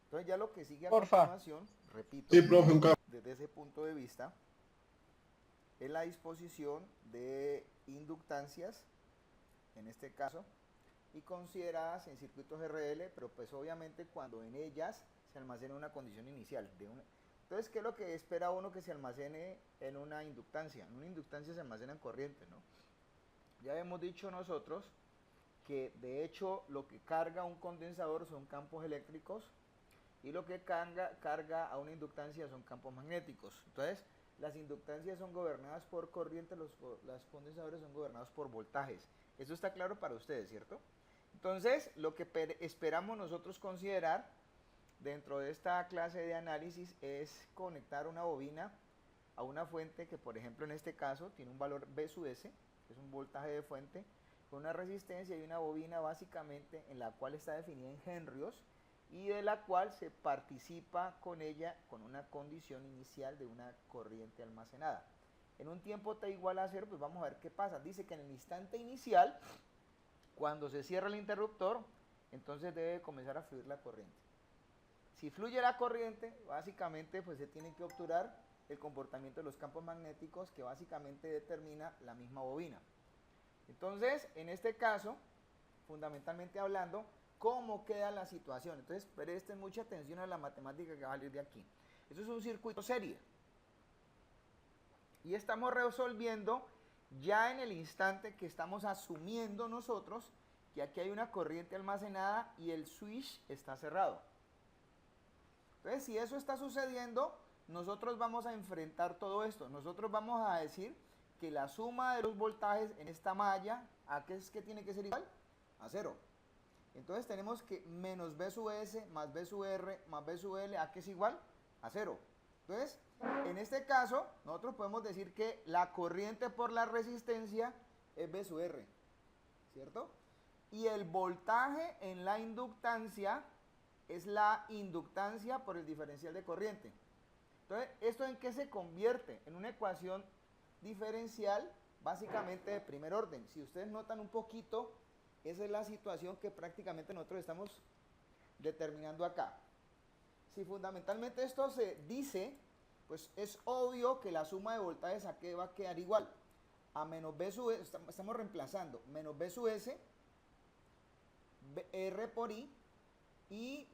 Entonces ya lo que sigue a continuación, repito, Sí, profe, un cambio. desde ese punto de vista, es la disposición de inductancias, en este caso, y consideradas en circuitos RL, pero pues obviamente cuando en ellas se almacena una condición inicial. Entonces, ¿qué es lo que espera uno que se almacene en una inductancia? En una inductancia se almacena en corriente, ¿no? Ya hemos dicho nosotros que de hecho lo que carga un condensador son campos eléctricos y lo que carga a una inductancia son campos magnéticos. Entonces, las inductancias son gobernadas por corriente, los condensadores son gobernados por voltajes. Eso está claro para ustedes, ¿cierto? Entonces, lo que esperamos nosotros considerar dentro de esta clase de análisis es conectar una bobina a una fuente que, por ejemplo, en este caso tiene un valor B sub S, que es un voltaje de fuente, con una resistencia y una bobina básicamente en la cual está definida en henrios y de la cual se participa con ella con una condición inicial de una corriente almacenada. En un tiempo t igual a 0, pues vamos a ver qué pasa. Dice que en el instante inicial, cuando se cierra el interruptor, entonces debe comenzar a fluir la corriente. Si fluye la corriente, básicamente pues se tiene que obturar el comportamiento de los campos magnéticos que básicamente determina la misma bobina. Entonces, en este caso, fundamentalmente hablando, ¿cómo queda la situación? Entonces, presten mucha atención a la matemática que va a salir de aquí. Esto es un circuito serie. Y estamos resolviendo ya en el instante que estamos asumiendo nosotros que aquí hay una corriente almacenada y el switch está cerrado. Entonces, si eso está sucediendo, nosotros vamos a enfrentar todo esto. Nosotros vamos a decir que la suma de los voltajes en esta malla, ¿a qué es que tiene que ser igual? A 0. Entonces tenemos que menos B sub S más B sub R más B sub L, ¿a qué es igual? A 0. Entonces, en este caso, nosotros podemos decir que la corriente por la resistencia es B sub R, ¿cierto? Y el voltaje en la inductancia es la inductancia por el diferencial de corriente. Entonces, ¿esto en qué se convierte? En una ecuación diferencial básicamente de primer orden. Si ustedes notan un poquito, esa es la situación que prácticamente nosotros estamos determinando acá. Si fundamentalmente esto se dice, pues es obvio que la suma de voltajes aquí va a quedar igual. A menos B sub S, estamos reemplazando menos B sub S, R por I, y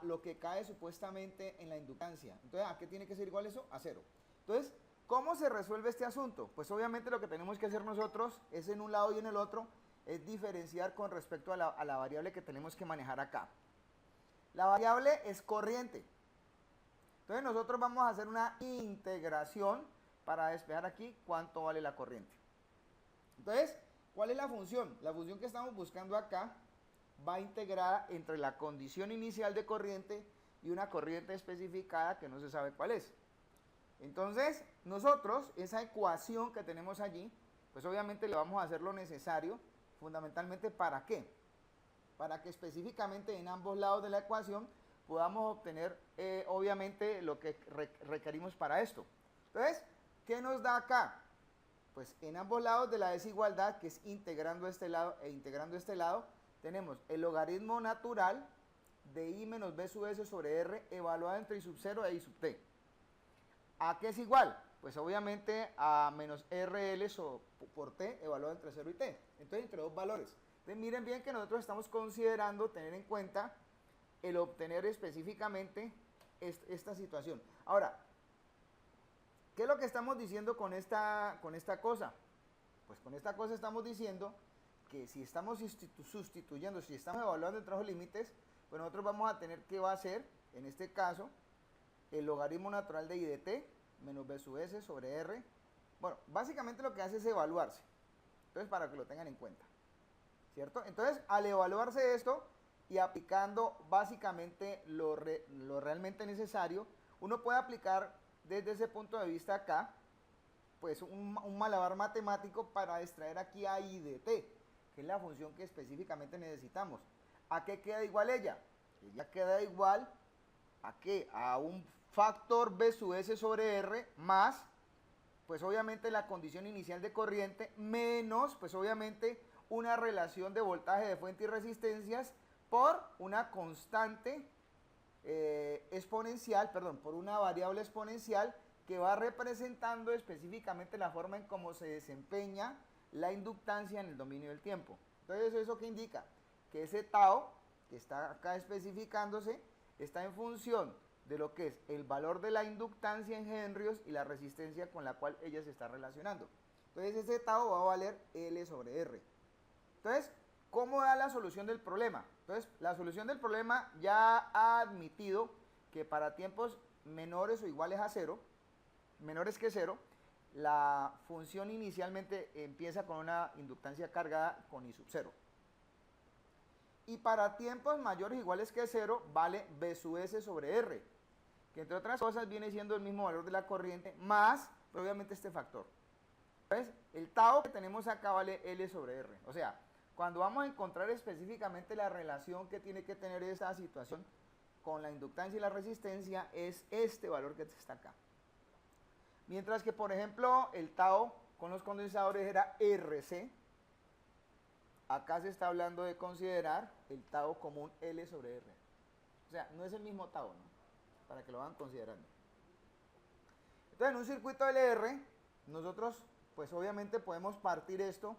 lo que cae supuestamente en la inductancia. Entonces, ¿a qué tiene que ser igual eso? A 0. Entonces, ¿cómo se resuelve este asunto? Pues obviamente lo que tenemos que hacer nosotros es en un lado y en el otro es diferenciar con respecto a la variable que tenemos que manejar acá. La variable es corriente. Entonces nosotros vamos a hacer una integración para despejar aquí cuánto vale la corriente. Entonces, ¿cuál es la función? La función que estamos buscando acá va integrada entre la condición inicial de corriente y una corriente especificada que no se sabe cuál es. Entonces, nosotros, esa ecuación que tenemos allí, pues obviamente le vamos a hacer lo necesario, fundamentalmente ¿para qué? Para que específicamente en ambos lados de la ecuación podamos obtener obviamente lo que requerimos para esto. Entonces, ¿qué nos da acá? Pues en ambos lados de la desigualdad, que es integrando este lado e integrando este lado, tenemos el logaritmo natural de I menos B sub S sobre R evaluado entre I sub 0 e I sub T. ¿A qué es igual? Pues obviamente a menos RL por T evaluado entre 0 y T. Entonces entre dos valores. Entonces miren bien que nosotros estamos considerando tener en cuenta el obtener específicamente esta situación. Ahora, ¿qué es lo que estamos diciendo con esta cosa? Pues con esta cosa estamos diciendo que si estamos sustituyendo, si estamos evaluando entre los límites, pues nosotros vamos a tener que va a ser, en este caso, el logaritmo natural de I de T menos B sub S sobre R. Bueno, básicamente lo que hace es evaluarse. Entonces, para que lo tengan en cuenta. ¿Cierto? Entonces, al evaluarse esto y aplicando básicamente lo realmente necesario, uno puede aplicar desde ese punto de vista acá, pues un malabar matemático para extraer aquí a I de T, que es la función que específicamente necesitamos. ¿A qué queda igual ella? Ella queda igual ¿a qué? A un factor B sub S sobre R más, pues obviamente la condición inicial de corriente, menos, pues obviamente una relación de voltaje de fuente y resistencias por una constante exponencial, perdón, por una variable exponencial que va representando específicamente la forma en cómo se desempeña la inductancia en el dominio del tiempo. Entonces, ¿eso qué indica? Que ese tau, que está acá especificándose, está en función de lo que es el valor de la inductancia en henrios y la resistencia con la cual ella se está relacionando. Entonces, ese tau va a valer L sobre R. Entonces, ¿cómo da la solución del problema? Entonces, la solución del problema ya ha admitido que para tiempos menores o iguales a 0, menores que 0, la función inicialmente empieza con una inductancia cargada con I sub 0. Y para tiempos mayores o iguales que 0, vale B sub S sobre R, que entre otras cosas viene siendo el mismo valor de la corriente, más, obviamente, este factor. Entonces, el tau que tenemos acá vale L sobre R. O sea, cuando vamos a encontrar específicamente la relación que tiene que tener esa situación con la inductancia y la resistencia, es este valor que está acá. Mientras que, por ejemplo, el tau con los condensadores era RC, acá se está hablando de considerar el tau como un L sobre R. O sea, no es el mismo tau, ¿no? Para que lo van considerando. Entonces, en un circuito LR, nosotros, pues obviamente podemos partir esto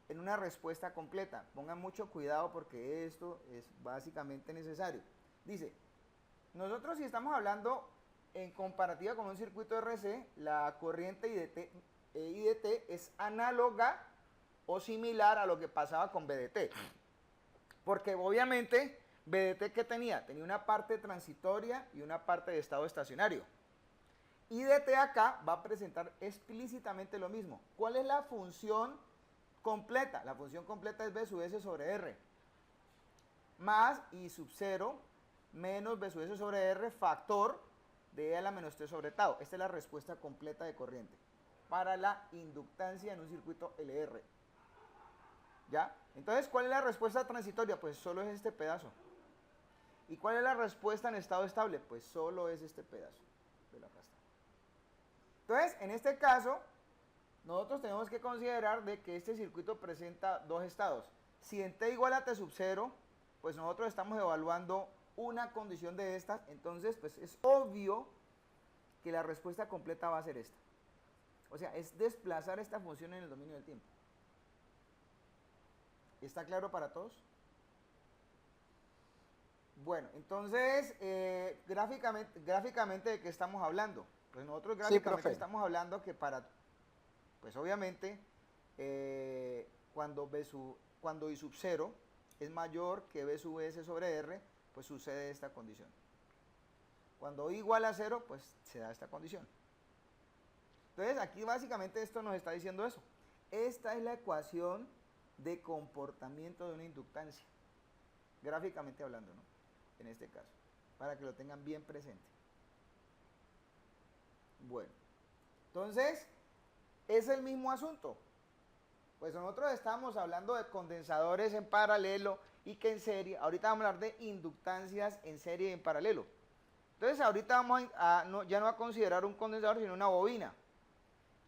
en una respuesta completa. Pongan mucho cuidado porque esto es básicamente necesario. Dice, nosotros si estamos hablando en comparativa con un circuito RC, la corriente I de T es análoga o similar a lo que pasaba con BDT. Porque obviamente BDT, ¿qué tenía? Tenía una parte transitoria y una parte de estado estacionario. IDT acá va a presentar explícitamente lo mismo. ¿Cuál es la función completa? La función completa es B sub S sobre R más I sub 0 menos B sub S sobre R factor de E a la menos T sobre tau. Esta es la respuesta completa de corriente para la inductancia en un circuito LR. ¿Ya? Entonces, ¿cuál es la respuesta transitoria? Pues solo es este pedazo. ¿Y cuál es la respuesta en estado estable? Pues solo es este pedazo de la pasta. Entonces, en este caso, nosotros tenemos que considerar de que este circuito presenta dos estados. Si en T igual a T sub 0, pues nosotros estamos evaluando una condición de estas, entonces pues es obvio que la respuesta completa va a ser esta. O sea, es desplazar esta función en el dominio del tiempo. ¿Está claro para todos? Bueno, entonces, gráficamente, ¿de qué estamos hablando? Pues nosotros gráficamente estamos hablando que para, pues obviamente, cuando B sub cuando I sub 0 es mayor que B sub S sobre R, pues sucede esta condición. Cuando I igual a 0, pues se da esta condición. Entonces aquí básicamente esto nos está diciendo eso. Esta es la ecuación de comportamiento de una inductancia, gráficamente hablando, ¿no? En este caso, para que lo tengan bien presente. Bueno, entonces es el mismo asunto. Pues nosotros estamos hablando de condensadores en paralelo y que en serie. Ahorita vamos a hablar de inductancias en serie y en paralelo. Entonces ahorita vamos ya no a considerar un condensador, sino una bobina.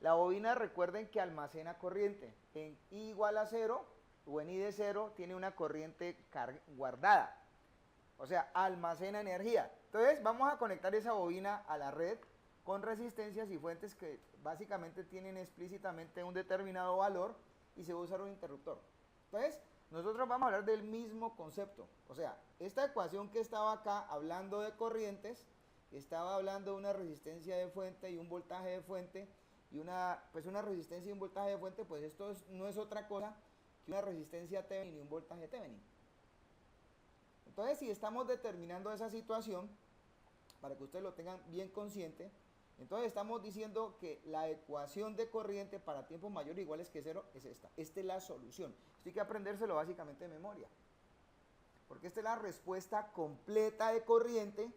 La bobina, recuerden que almacena corriente. En I igual a 0 o en I de 0 tiene una corriente guardada. O sea, almacena energía. Entonces vamos a conectar esa bobina a la red con resistencias y fuentes que básicamente tienen explícitamente un determinado valor y se va a usar un interruptor. Entonces, nosotros vamos a hablar del mismo concepto. O sea, esta ecuación que estaba acá hablando de corrientes, estaba hablando de una resistencia de fuente y un voltaje de fuente, y una resistencia y un voltaje de fuente, pues esto no es otra cosa que una resistencia Thevenin y un voltaje Thevenin. Entonces, si estamos determinando esa situación, para que ustedes lo tengan bien consciente, entonces estamos diciendo que la ecuación de corriente para tiempos mayores o iguales que 0 es esta. Esta es la solución. Esto hay que aprendérselo básicamente de memoria. Porque esta es la respuesta completa de corriente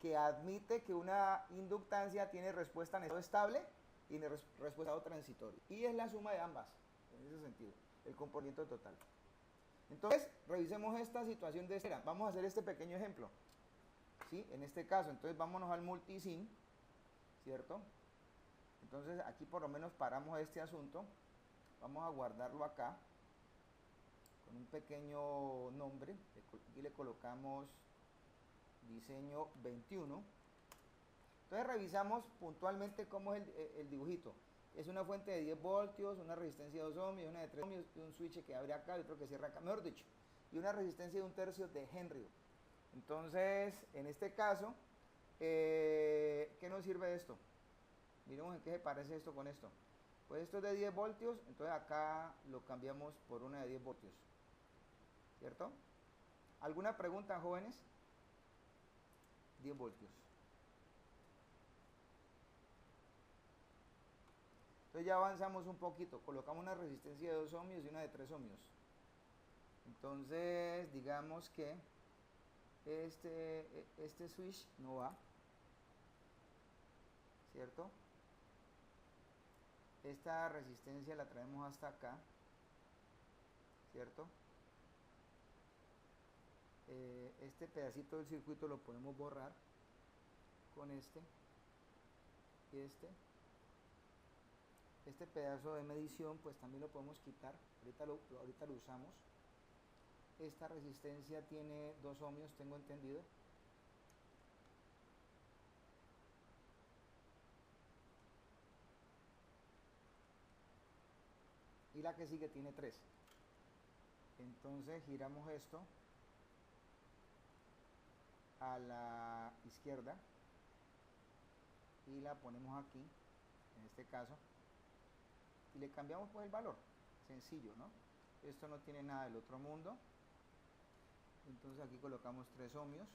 que admite que una inductancia tiene respuesta en estado estable y tiene respuesta en estado transitorio. Y es la suma de ambas, en ese sentido, el componente total. Entonces, revisemos esta situación de esfera. Vamos a hacer este pequeño ejemplo. ¿Sí? En este caso, entonces vámonos al multisim, ¿cierto? Entonces aquí por lo menos paramos este asunto. Vamos a guardarlo acá con un pequeño nombre. Aquí le colocamos diseño 21. Entonces revisamos puntualmente cómo es el dibujito. Es una fuente de 10 voltios, una resistencia de 2 ohmios, una de 3 ohmios, y un switch que abre acá y otro que cierra acá, mejor dicho, y una resistencia de 1/3 de Henry. Entonces, en este caso, ¿qué nos sirve esto? Miremos en qué se parece esto con esto. Pues esto es de 10 voltios, entonces acá lo cambiamos por una de 10 voltios. ¿Cierto? ¿Alguna pregunta, jóvenes? 10 voltios. Entonces ya avanzamos un poquito, colocamos una resistencia de 2 ohmios y una de 3 ohmios. Entonces, digamos que este switch no va, ¿cierto? Esta resistencia la traemos hasta acá, ¿cierto? Este pedacito del circuito lo podemos borrar con este pedazo de medición pues también lo podemos quitar, ahorita lo usamos. Esta resistencia tiene 2 ohmios, tengo entendido. Y la que sigue tiene 3. Entonces giramos esto a la izquierda y la ponemos aquí, en este caso, y le cambiamos pues el valor. Sencillo, ¿no? Esto no tiene nada del otro mundo. Entonces aquí colocamos 3 ohmios.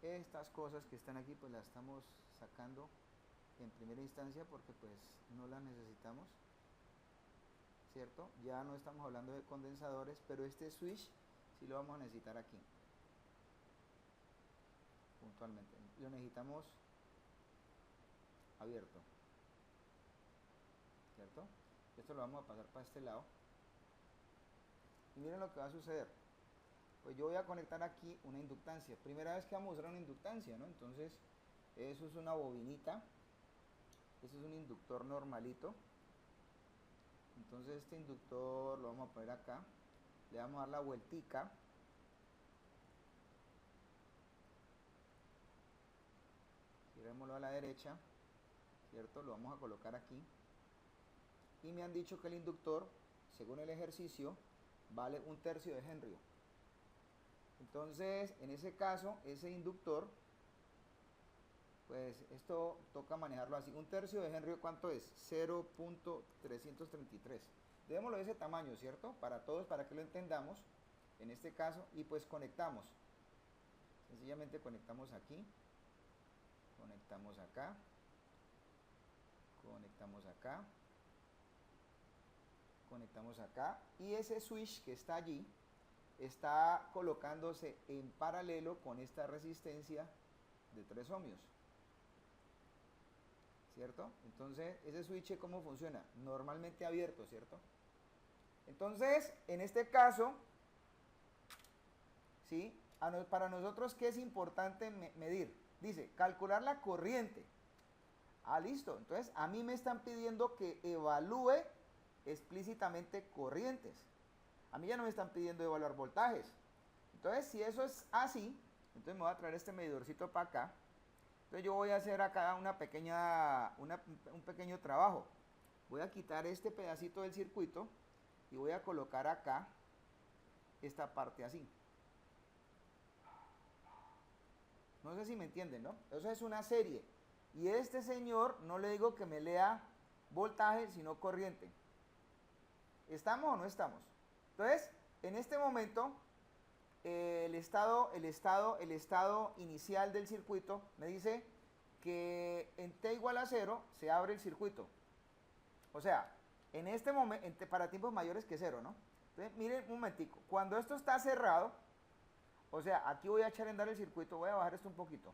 Estas cosas que están aquí pues las estamos sacando en primera instancia porque pues no las necesitamos, ¿cierto? Ya no estamos hablando de condensadores, pero este switch sí lo vamos a necesitar aquí puntualmente. Lo necesitamos abierto, ¿cierto? Esto lo vamos a pasar para este lado y miren lo que va a suceder. Pues yo voy a conectar aquí una inductancia. Primera vez que vamos a usar una inductancia, ¿no? Entonces, eso es una bobinita. Eso es un inductor normalito. Entonces, este inductor lo vamos a poner acá. Le vamos a dar la vueltica. Girémoslo a la derecha, ¿cierto? Lo vamos a colocar aquí. Y me han dicho que el inductor, según el ejercicio, vale 1/3 de Henry. Entonces, en ese caso, ese inductor, pues esto toca manejarlo así. 1/3 de Henry, ¿cuánto es? 0.333. Démoslo de ese tamaño, ¿cierto? Para todos, para que lo entendamos, en este caso, y pues conectamos. Sencillamente conectamos aquí, conectamos acá, conectamos acá, conectamos acá, y ese switch que está allí está colocándose en paralelo con esta resistencia de 3 ohmios, ¿cierto? Entonces, ese switch, ¿cómo funciona? Normalmente abierto, ¿cierto? Entonces, en este caso, ¿sí? Para nosotros, ¿qué es importante medir? Dice, calcular la corriente. Ah, listo. Entonces, a mí me están pidiendo que evalúe explícitamente corrientes. A mí ya no me están pidiendo evaluar voltajes. Entonces, si eso es así, entonces me voy a traer este medidorcito para acá. Entonces, yo voy a hacer acá un pequeño trabajo. Voy a quitar este pedacito del circuito y voy a colocar acá esta parte así. No sé si me entienden, ¿no? Eso es una serie. Y este señor, no le digo que me lea voltaje, sino corriente. ¿Estamos o no estamos? Entonces, en este momento, el estado inicial del circuito me dice que en T igual a 0 se abre el circuito. O sea, en este momento, para tiempos mayores que 0, ¿no? Entonces, miren un momentico. Cuando esto está cerrado, o sea, aquí voy a echar a andar el circuito, voy a bajar esto un poquito.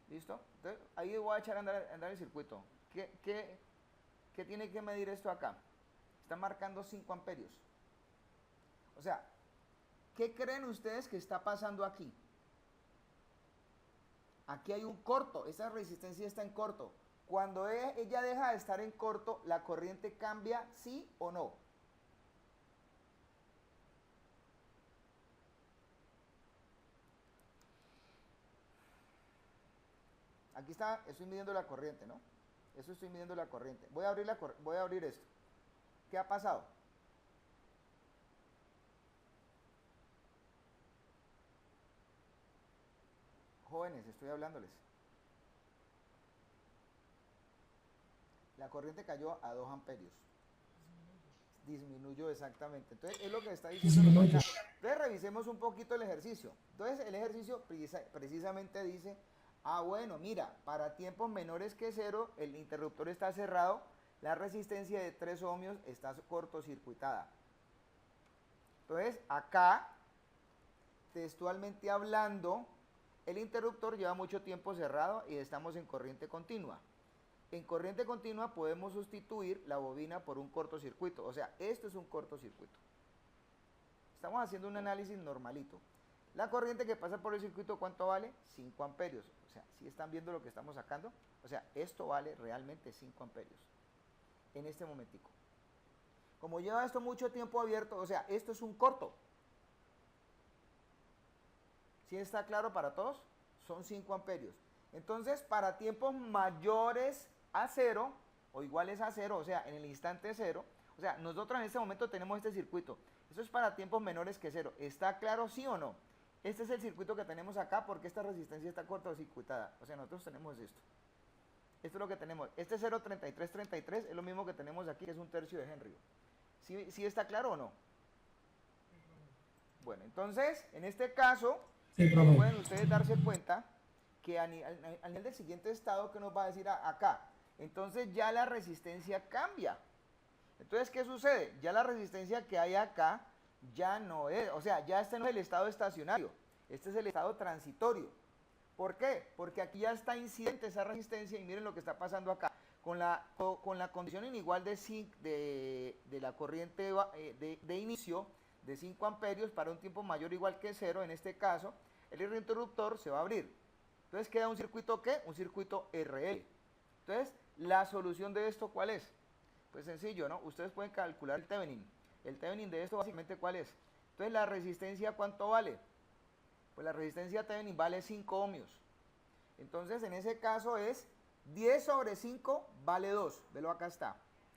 ¿Listo? Entonces, ahí voy a echar a andar el circuito. ¿Qué tiene que medir esto acá? Está marcando 5 amperios. O sea, ¿qué creen ustedes que está pasando aquí? Aquí hay un corto, esa resistencia está en corto. Cuando ella deja de estar en corto, ¿la corriente cambia, sí o no? Aquí está, estoy midiendo la corriente, ¿no? Eso estoy midiendo la corriente. Voy a abrir esto. ¿Qué ha pasado? Jóvenes, estoy hablándoles. La corriente cayó a 2 amperios. Disminuyó exactamente. Entonces, es lo que está diciendo. Entonces, revisemos un poquito el ejercicio. Entonces, el ejercicio precisamente dice, bueno, mira, para tiempos menores que 0, el interruptor está cerrado, la resistencia de 3 ohmios está cortocircuitada. Entonces, acá, textualmente hablando, el interruptor lleva mucho tiempo cerrado y estamos en corriente continua. En corriente continua podemos sustituir la bobina por un cortocircuito. O sea, esto es un cortocircuito. Estamos haciendo un análisis normalito. La corriente que pasa por el circuito, ¿cuánto vale? 5 amperios. O sea, ¿sí están viendo lo que estamos sacando? O sea, esto vale realmente 5 amperios. En este momentico. Como lleva esto mucho tiempo abierto, o sea, esto es un corto. ¿Sí está claro para todos? Son 5 amperios. Entonces, para tiempos mayores a 0 o iguales a 0, o sea, en el instante 0, o sea, nosotros en este momento tenemos este circuito. Eso es para tiempos menores que 0. ¿Está claro, sí o no? Este es el circuito que tenemos acá porque esta resistencia está cortocircuitada. O sea, nosotros tenemos esto. Esto es lo que tenemos. Este 0.3333 es lo mismo que tenemos aquí, que es 1/3 de Henry. ¿Sí está claro o no? Bueno, entonces, en este caso, Sí, pueden ustedes darse cuenta que a nivel del siguiente estado, que nos va a decir acá, entonces ya la resistencia cambia. Entonces, ¿qué sucede? Ya la resistencia que hay acá ya no es, o sea, ya este no es el estado estacionario, este es el estado transitorio. ¿Por qué? Porque aquí ya está incidente esa resistencia y miren lo que está pasando acá. Con la condición inigual de la corriente de inicio de 5 amperios para un tiempo mayor o igual que 0, en este caso, el interruptor se va a abrir. Entonces queda un circuito, ¿qué? Un circuito RL. Entonces, la solución de esto, ¿cuál es? Pues sencillo, ¿no? Ustedes pueden calcular el Thevenin. El Thevenin de esto, básicamente, ¿cuál es? Entonces, ¿la resistencia cuánto vale? Pues la resistencia Thevenin vale 5 ohmios. Entonces, en ese caso es 10 sobre 5 vale 2. Velo, acá está.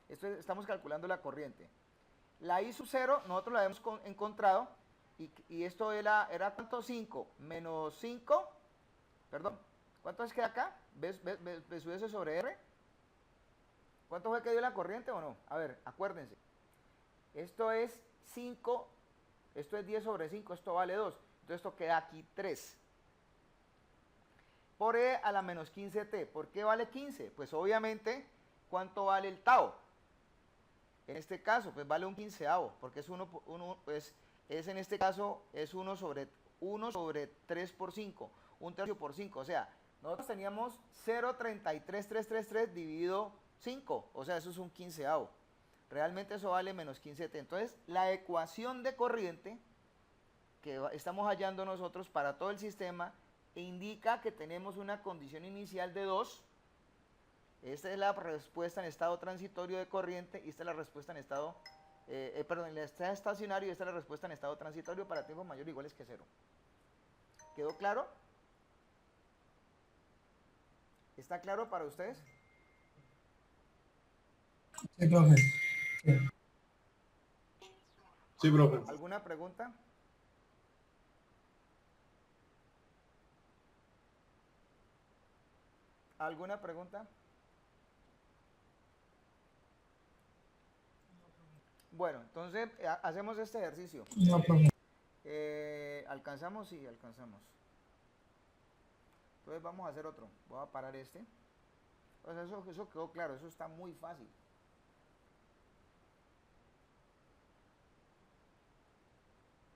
Estamos calculando la corriente. La I sub 0, nosotros la hemos encontrado Y esto era ¿cuánto? 5 menos 5, perdón, ¿cuánto es que acá? ¿Ves eso sobre R? ¿Cuánto fue que dio la corriente o no? A ver, acuérdense. Esto es 5, esto es 10 sobre 5, esto vale 2. Entonces esto queda aquí 3. Por E a la menos 15t. ¿Por qué vale 15? Pues obviamente, ¿cuánto vale el tau? En este caso, pues vale un quinceavo, porque es pues es en este caso, es 1 sobre 3 por 5, un tercio por 5. O sea, nosotros teníamos 0,33333 dividido 5, o sea, eso es un quinceavo. Realmente eso vale menos 15t. Entonces, la ecuación de corriente que estamos hallando nosotros para todo el sistema indica que tenemos una condición inicial de 2. Esta es la respuesta en estado transitorio de corriente y esta es la respuesta en estado, perdón, en estado estacionario y esta es la respuesta en estado transitorio para tiempos mayores o iguales que 0. ¿Quedó claro? ¿Está claro para ustedes? Sí, profe. Sí. Sí, profe. ¿Alguna pregunta? ¿Alguna pregunta? Bueno, entonces hacemos este ejercicio. No, profe. ¿Alcanzamos? Sí, alcanzamos. Entonces vamos a hacer otro. Voy a parar este. Pues eso quedó claro, eso está muy fácil.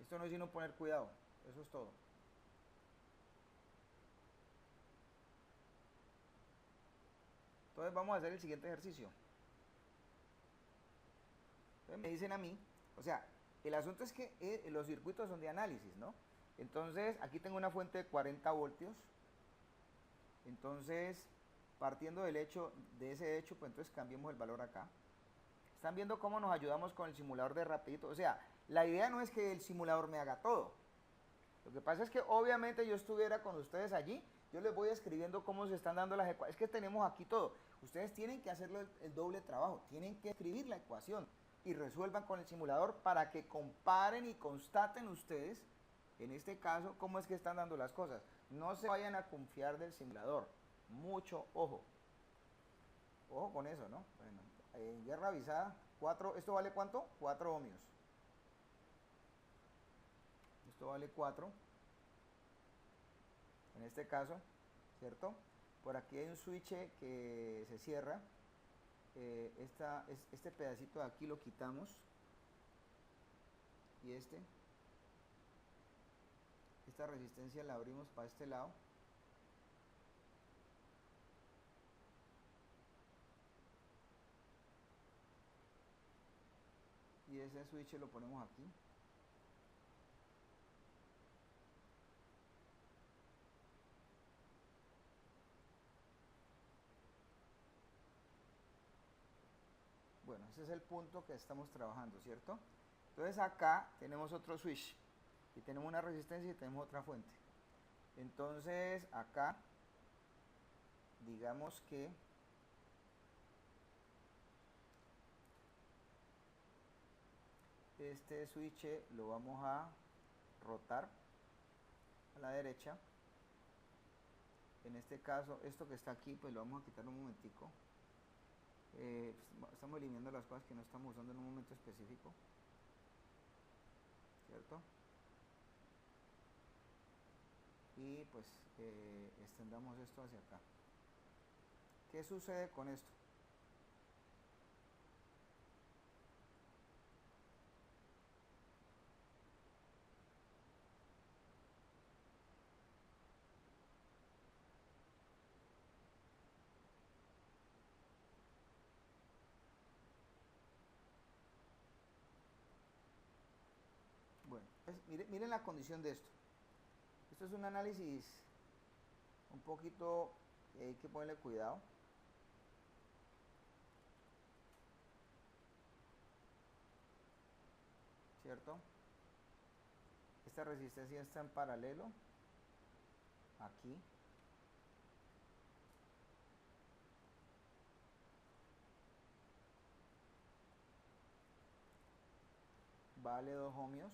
Esto no es sino poner cuidado, eso es todo. Entonces vamos a hacer el siguiente ejercicio. Entonces me dicen a mí, o sea, el asunto es que los circuitos son de análisis, ¿no? Entonces aquí tengo una fuente de 40 voltios. Entonces, partiendo de ese hecho, pues entonces cambiemos el valor acá. ¿Están viendo cómo nos ayudamos con el simulador de rapidito? O sea, la idea no es que el simulador me haga todo. Lo que pasa es que obviamente yo estuviera con ustedes allí, yo les voy escribiendo cómo se están dando las ecuaciones. Es que tenemos aquí todo. Ustedes tienen que hacerlo el doble trabajo, tienen que escribir la ecuación y resuelvan con el simulador para que comparen y constaten ustedes, en este caso, cómo es que están dando las cosas. No se vayan a confiar del simulador. Mucho ojo. Ojo con eso, ¿no? Bueno, en guerra avisada, ¿esto vale cuánto? 4 ohmios. Esto vale 4. En este caso, ¿cierto? Por aquí hay un switch que se cierra. Este pedacito de aquí lo quitamos. Y esta resistencia la abrimos para este lado. Y ese switch lo ponemos aquí. Bueno, ese es el punto que estamos trabajando, ¿cierto? Entonces acá tenemos otro switch y tenemos una resistencia y tenemos otra fuente. Entonces acá, digamos que este switch lo vamos a rotar a la derecha. En este caso, esto que está aquí, pues lo vamos a quitar un momentico. Estamos eliminando las cosas que no estamos usando en un momento específico, ¿cierto? Y pues extendamos esto hacia acá. ¿Qué sucede con esto? Bueno, miren la condición de esto. Esto es un análisis un poquito, hay que ponerle cuidado. ¿Cierto? Esta resistencia está en paralelo aquí. Vale 2 ohmios.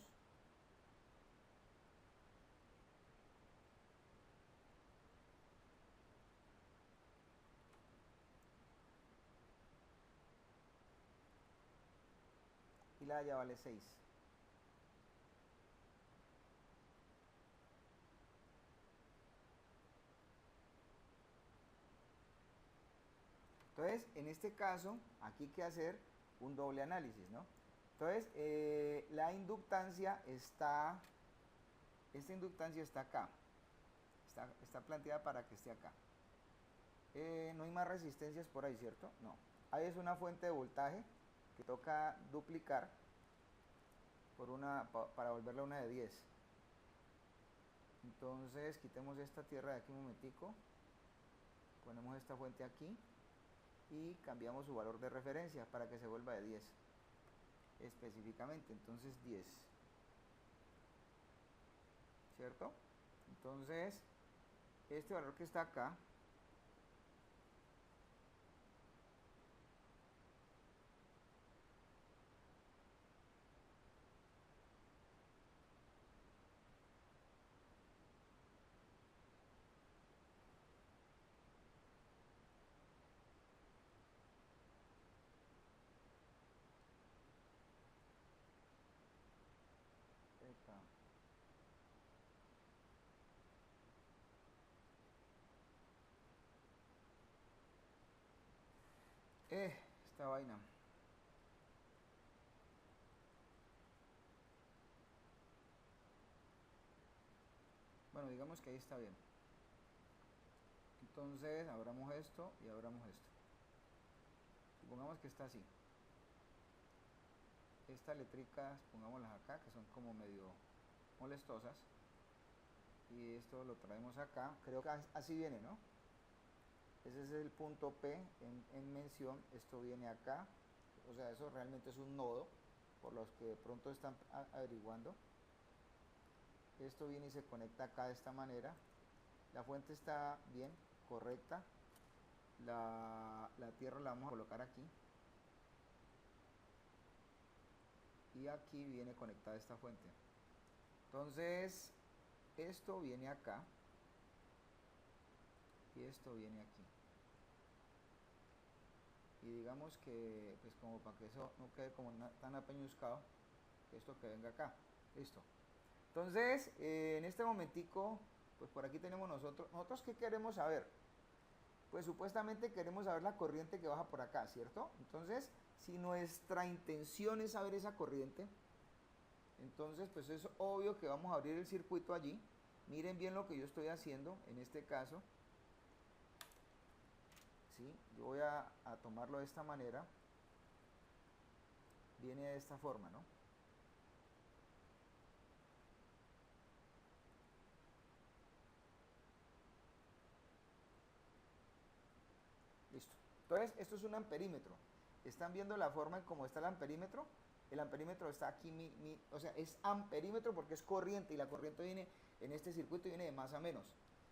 la ya vale 6. Entonces, en este caso, aquí hay que hacer un doble análisis, ¿no? Entonces, la inductancia está, esta inductancia está acá, está planteada para que esté acá. No hay más resistencias por ahí, ¿cierto? No. Ahí es una fuente de voltaje que toca duplicar por para volverla una de 10. Entonces, quitemos esta tierra de aquí un momentico, ponemos esta fuente aquí y cambiamos su valor de referencia para que se vuelva de 10 específicamente. Entonces 10, ¿cierto? Entonces este valor que está acá acá. Esta vaina. Bueno, digamos que ahí está bien. Entonces abramos esto y abramos esto. Supongamos que está así. Estas letricas, pongámoslas acá, que son como medio molestosas. Y esto lo traemos acá. Creo que así viene, ¿no? Ese es el punto P en mención. Esto viene acá. O sea, eso realmente es un nodo, por los que de pronto están averiguando. Esto viene y se conecta acá de esta manera. La fuente está bien, correcta. La tierra la vamos a colocar aquí. Y aquí viene conectada esta fuente. Entonces, esto viene acá. Y esto viene aquí. Y digamos que, pues como para que eso no quede como tan apeñuscado, esto que venga acá. Listo. Entonces, en este momentico, pues por aquí tenemos nosotros ¿qué queremos saber? Pues supuestamente queremos saber la corriente que baja por acá, ¿cierto? Entonces, si nuestra intención es saber esa corriente, entonces pues es obvio que vamos a abrir el circuito allí. Miren bien lo que yo estoy haciendo en este caso. ¿Sí? Yo voy a tomarlo de esta manera. Viene de esta forma, ¿no? Listo. Entonces, esto es un amperímetro. ¿Están viendo la forma en cómo está el amperímetro? El amperímetro está aquí, o sea, es amperímetro porque es corriente y la corriente viene en este circuito y viene de más a menos.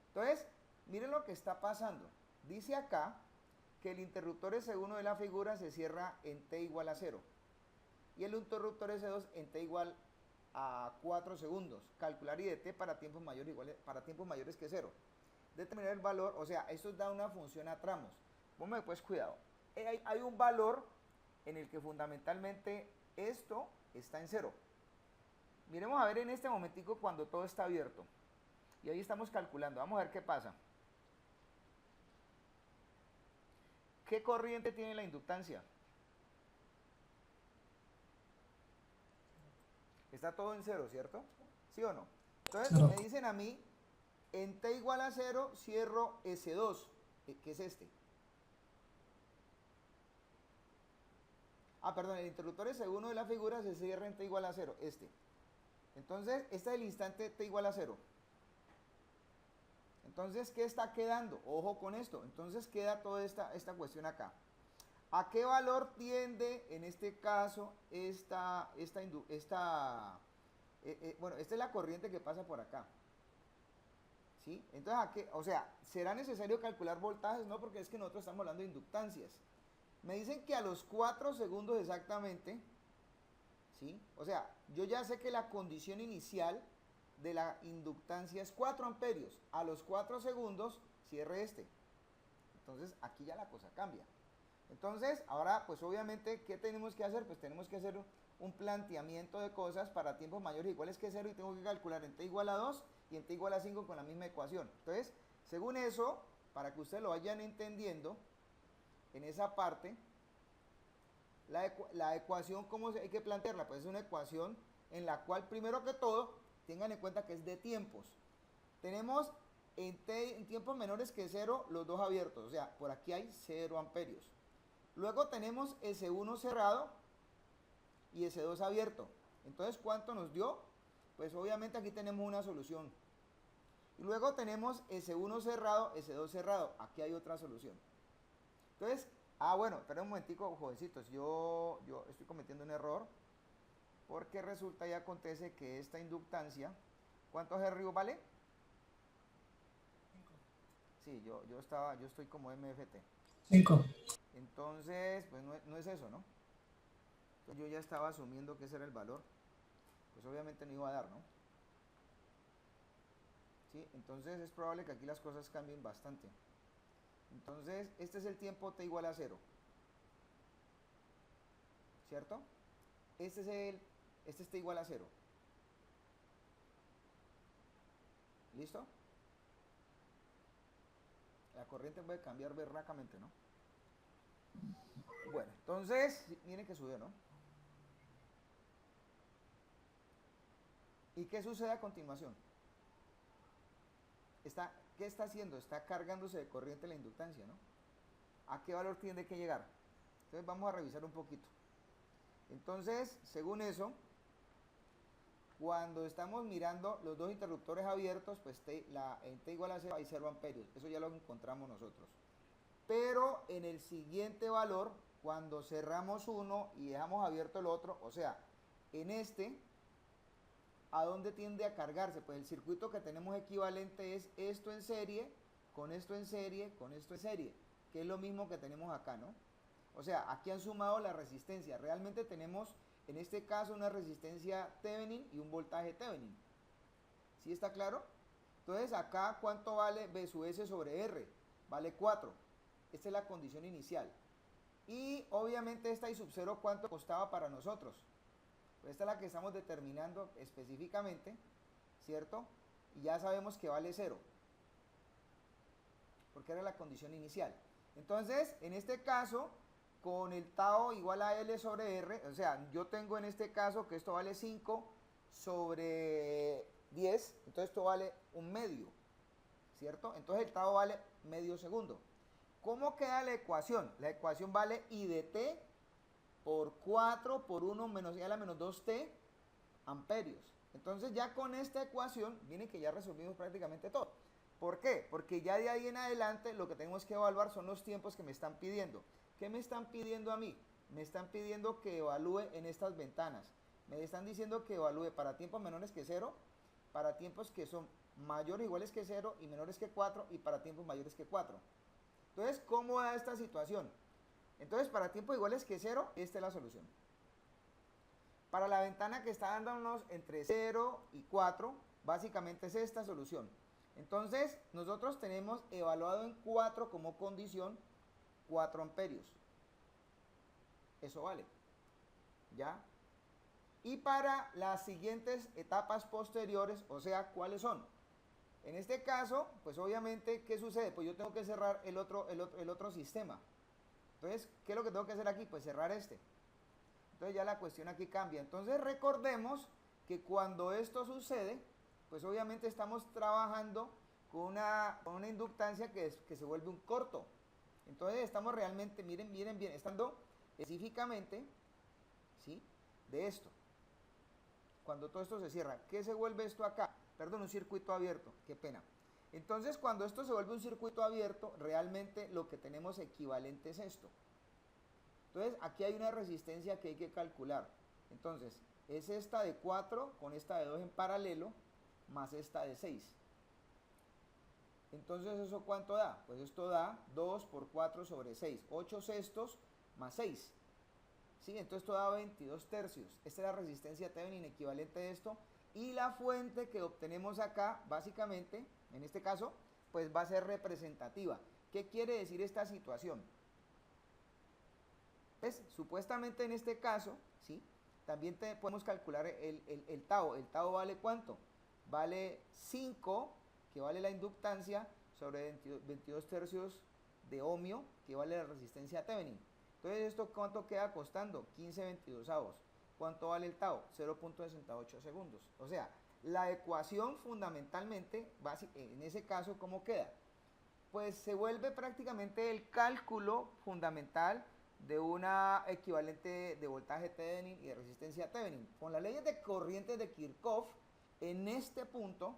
Entonces, miren lo que está pasando. Dice acá que el interruptor S1 de la figura se cierra en T igual a 0 y el interruptor S2 en T igual a 4 segundos. Calcular IDT para tiempos mayores que 0. Determinar el valor, o sea, esto da una función a tramos. Ponme pues cuidado. Hay un valor en el que fundamentalmente esto está en 0. Miremos a ver en este momentico cuando todo está abierto. Y ahí estamos calculando. Vamos a ver qué pasa. ¿Qué corriente tiene la inductancia? Está todo en 0, ¿cierto? ¿Sí o no? Entonces No. me dicen a mí, en T igual a 0 cierro S2, que es este. Perdón, el interruptor S1 de la figura se cierra en T igual a 0, este. Entonces, este es el instante T igual a 0. Entonces, ¿qué está quedando? Ojo con esto. Entonces queda toda esta cuestión acá. ¿A qué valor tiende en este caso bueno, esta es la corriente que pasa por acá? ¿Sí? Entonces, ¿a qué? O sea, ¿será necesario calcular voltajes? No, porque es que nosotros estamos hablando de inductancias. Me dicen que a los 4 segundos exactamente, ¿sí? O sea, yo ya sé que la condición inicial de la inductancia es 4 amperios. A los 4 segundos cierre este. Entonces aquí ya la cosa cambia. Entonces, ahora, pues obviamente, ¿qué tenemos que hacer? Pues tenemos que hacer un planteamiento de cosas para tiempos mayores iguales que 0 y tengo que calcular en t igual a 2 y en t igual a 5 con la misma ecuación. Entonces, según eso, para que ustedes lo vayan entendiendo, en esa parte, la ecuación, ¿cómo hay que plantearla? Pues es una ecuación en la cual, primero que todo, tengan en cuenta que es de tiempos. Tenemos en tiempos menores que 0 los dos abiertos, o sea, por aquí hay 0 amperios. Luego tenemos S1 cerrado y S2 abierto. Entonces, ¿cuánto nos dio? Pues obviamente aquí tenemos una solución. Y luego tenemos S1 cerrado, S2 cerrado. Aquí hay otra solución. Entonces, bueno, espera un momentico, jovencitos. Yo estoy cometiendo un error. Porque resulta y acontece que esta inductancia, ¿cuántos R vale? 5. Sí, yo estoy como MFT. 5. Entonces, pues no es eso, ¿no? Entonces, yo ya estaba asumiendo que ese era el valor. Pues obviamente no iba a dar, ¿no? ¿Sí? Entonces es probable que aquí las cosas cambien bastante. Entonces, este es el tiempo t igual a 0. ¿Cierto? Este es t igual a 0. ¿Listo? La corriente puede cambiar berracamente, ¿no? Bueno, entonces, miren que subió, ¿no? ¿Y qué sucede a continuación? ¿Qué está haciendo? Está cargándose de corriente la inductancia, ¿no? ¿A qué valor tiene que llegar? Entonces vamos a revisar un poquito. Entonces, según eso, cuando estamos mirando los dos interruptores abiertos, pues en t igual a 0 hay 0 amperios. Eso ya lo encontramos nosotros. Pero en el siguiente valor, cuando cerramos uno y dejamos abierto el otro, o sea, en este, ¿a dónde tiende a cargarse? Pues el circuito que tenemos equivalente es esto en serie, con esto en serie, con esto en serie, que es lo mismo que tenemos acá, ¿no? O sea, aquí han sumado la resistencia. Realmente tenemos, en este caso, una resistencia Thevenin y un voltaje Thevenin. ¿Sí está claro? Entonces, acá, ¿cuánto vale V sub S sobre R? Vale 4. Esta es la condición inicial. Y, obviamente, esta I sub 0, ¿cuánto costaba para nosotros? Pues esta es la que estamos determinando específicamente, ¿cierto? Y ya sabemos que vale 0. Porque era la condición inicial. Entonces, en este caso, con el tau igual a L sobre R, o sea, yo tengo en este caso que esto vale 5 sobre 10, entonces esto vale un medio, ¿cierto? Entonces el tau vale medio segundo. ¿Cómo queda la ecuación? La ecuación vale I de t por 4 por 1 menos I a la menos 2t amperios. Entonces ya con esta ecuación, miren que ya resolvimos prácticamente todo. ¿Por qué? Porque ya de ahí en adelante lo que tenemos que evaluar son los tiempos que me están pidiendo. ¿Qué me están pidiendo a mí? Me están pidiendo que evalúe en estas ventanas. Me están diciendo que evalúe para tiempos menores que 0, para tiempos que son mayores o iguales que 0 y menores que 4 y para tiempos mayores que 4. Entonces, ¿cómo da esta situación? Entonces, para tiempos iguales que 0, esta es la solución. Para la ventana que está dándonos entre 0 y 4, básicamente es esta solución. Entonces, nosotros tenemos evaluado en 4 como condición 4 amperios. Eso vale. ¿Ya? Y para las siguientes etapas posteriores, o sea, ¿cuáles son? En este caso, pues obviamente, ¿qué sucede? Pues yo tengo que cerrar el otro sistema. Entonces, ¿qué es lo que tengo que hacer aquí? Pues cerrar este. Entonces ya la cuestión aquí cambia. Entonces recordemos que cuando esto sucede, pues obviamente estamos trabajando con una inductancia que se vuelve un corto. Entonces estamos realmente, miren bien, estando específicamente, ¿sí? De esto. Cuando todo esto se cierra, ¿qué se vuelve esto acá? Perdón, un circuito abierto, qué pena. Entonces cuando esto se vuelve un circuito abierto, realmente lo que tenemos equivalente es esto. Entonces aquí hay una resistencia que hay que calcular. Entonces es esta de 4 con esta de 2 en paralelo, más esta de 6. Entonces, ¿eso cuánto da? Pues esto da 2 por 4 sobre 6, 8 sextos más 6. ¿Sí? Entonces esto da 22 tercios. Esta es la resistencia Thevenin equivalente a esto. Y la fuente que obtenemos acá, básicamente, en este caso, pues va a ser representativa. ¿Qué quiere decir esta situación? Entonces, supuestamente en este caso, ¿sí? También podemos calcular el tau. ¿El tau vale cuánto? Vale 5, que vale la inductancia, sobre 22 tercios de ohmio, que vale la resistencia Thevenin. Entonces, ¿esto cuánto queda costando? 15/22. ¿Cuánto vale el tau? 0.68 segundos. O sea, la ecuación fundamentalmente, en ese caso, ¿cómo queda? Pues se vuelve prácticamente el cálculo fundamental de una equivalente de voltaje Thevenin y de resistencia Thevenin. Con las leyes de corrientes de Kirchhoff, en este punto,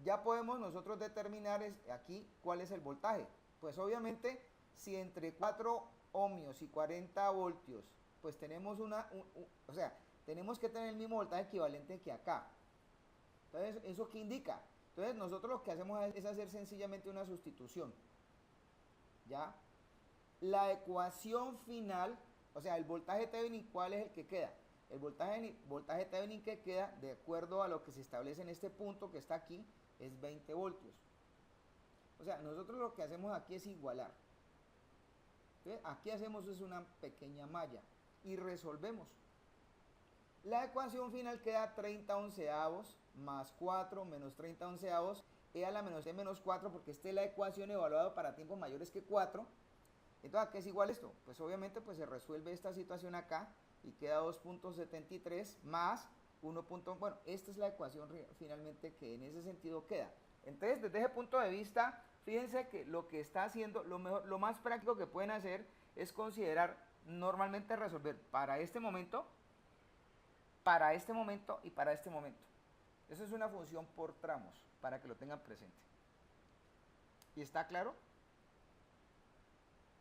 ya podemos nosotros determinar aquí cuál es el voltaje. Pues obviamente, si entre 4 ohmios y 40 voltios, pues tenemos o sea, tenemos que tener el mismo voltaje equivalente que acá. Entonces, ¿eso qué indica? Entonces, nosotros lo que hacemos es hacer sencillamente una sustitución. ¿Ya? La ecuación final, o sea, el voltaje Thevenin, ¿cuál es el que queda? El voltaje Thevenin que queda, de acuerdo a lo que se establece en este punto que está aquí, es 20 voltios. O sea, nosotros lo que hacemos aquí es igualar. Entonces, aquí hacemos es una pequeña malla y resolvemos. La ecuación final queda 30 onceavos más 4 menos 30 onceavos e a la menos t menos 4, porque esta es la ecuación evaluada para tiempos mayores que 4. Entonces, ¿a qué es igual esto? Pues obviamente pues se resuelve esta situación acá y queda 2.73 más 1. Bueno, esta es la ecuación finalmente que en ese sentido queda. Entonces, desde ese punto de vista, fíjense que lo que está haciendo, lo más práctico que pueden hacer es considerar normalmente resolver para este momento y para este momento. Eso es una función por tramos, para que lo tengan presente. ¿Y está claro?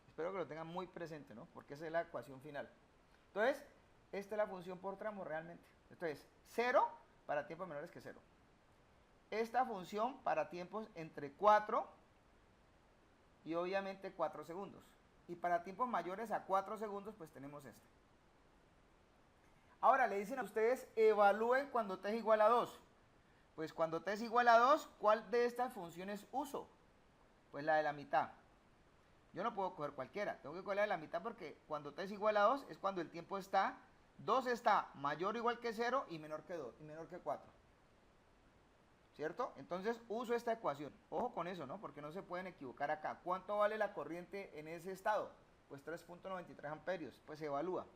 Espero que lo tengan muy presente, ¿no? Porque esa es la ecuación final. Entonces, esta es la función por tramo realmente. Entonces, 0 para tiempos menores que 0. Esta función para tiempos entre 4 y obviamente 4 segundos. Y para tiempos mayores a 4 segundos, pues tenemos esta. Ahora le dicen a ustedes, evalúen cuando t es igual a 2. Pues cuando t es igual a 2, ¿cuál de estas funciones uso? Pues la de la mitad. Yo no puedo coger cualquiera, tengo que coger la de la mitad porque cuando t es igual a 2 es cuando el tiempo está, 2 está mayor o igual que 0 y menor que 2, y menor que 4. ¿Cierto? Entonces uso esta ecuación. Ojo con eso, ¿no? Porque no se pueden equivocar acá. ¿Cuánto vale la corriente en ese estado? Pues 3.93 amperios. Pues se evalúa.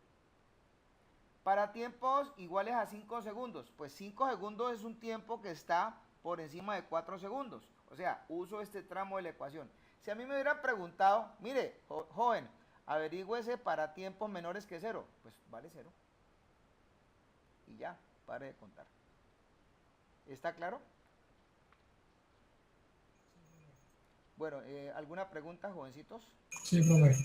Para tiempos iguales a 5 segundos. Pues 5 segundos es un tiempo que está por encima de 4 segundos. O sea, uso este tramo de la ecuación. Si a mí me hubieran preguntado, mire, joven, averígüese para tiempos menores que 0. Pues vale 0. Y ya, pare de contar. ¿Está claro? Bueno, ¿alguna pregunta, jovencitos? Sí, profe.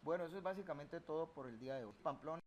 Bueno, eso es básicamente todo por el día de hoy. Pamplona.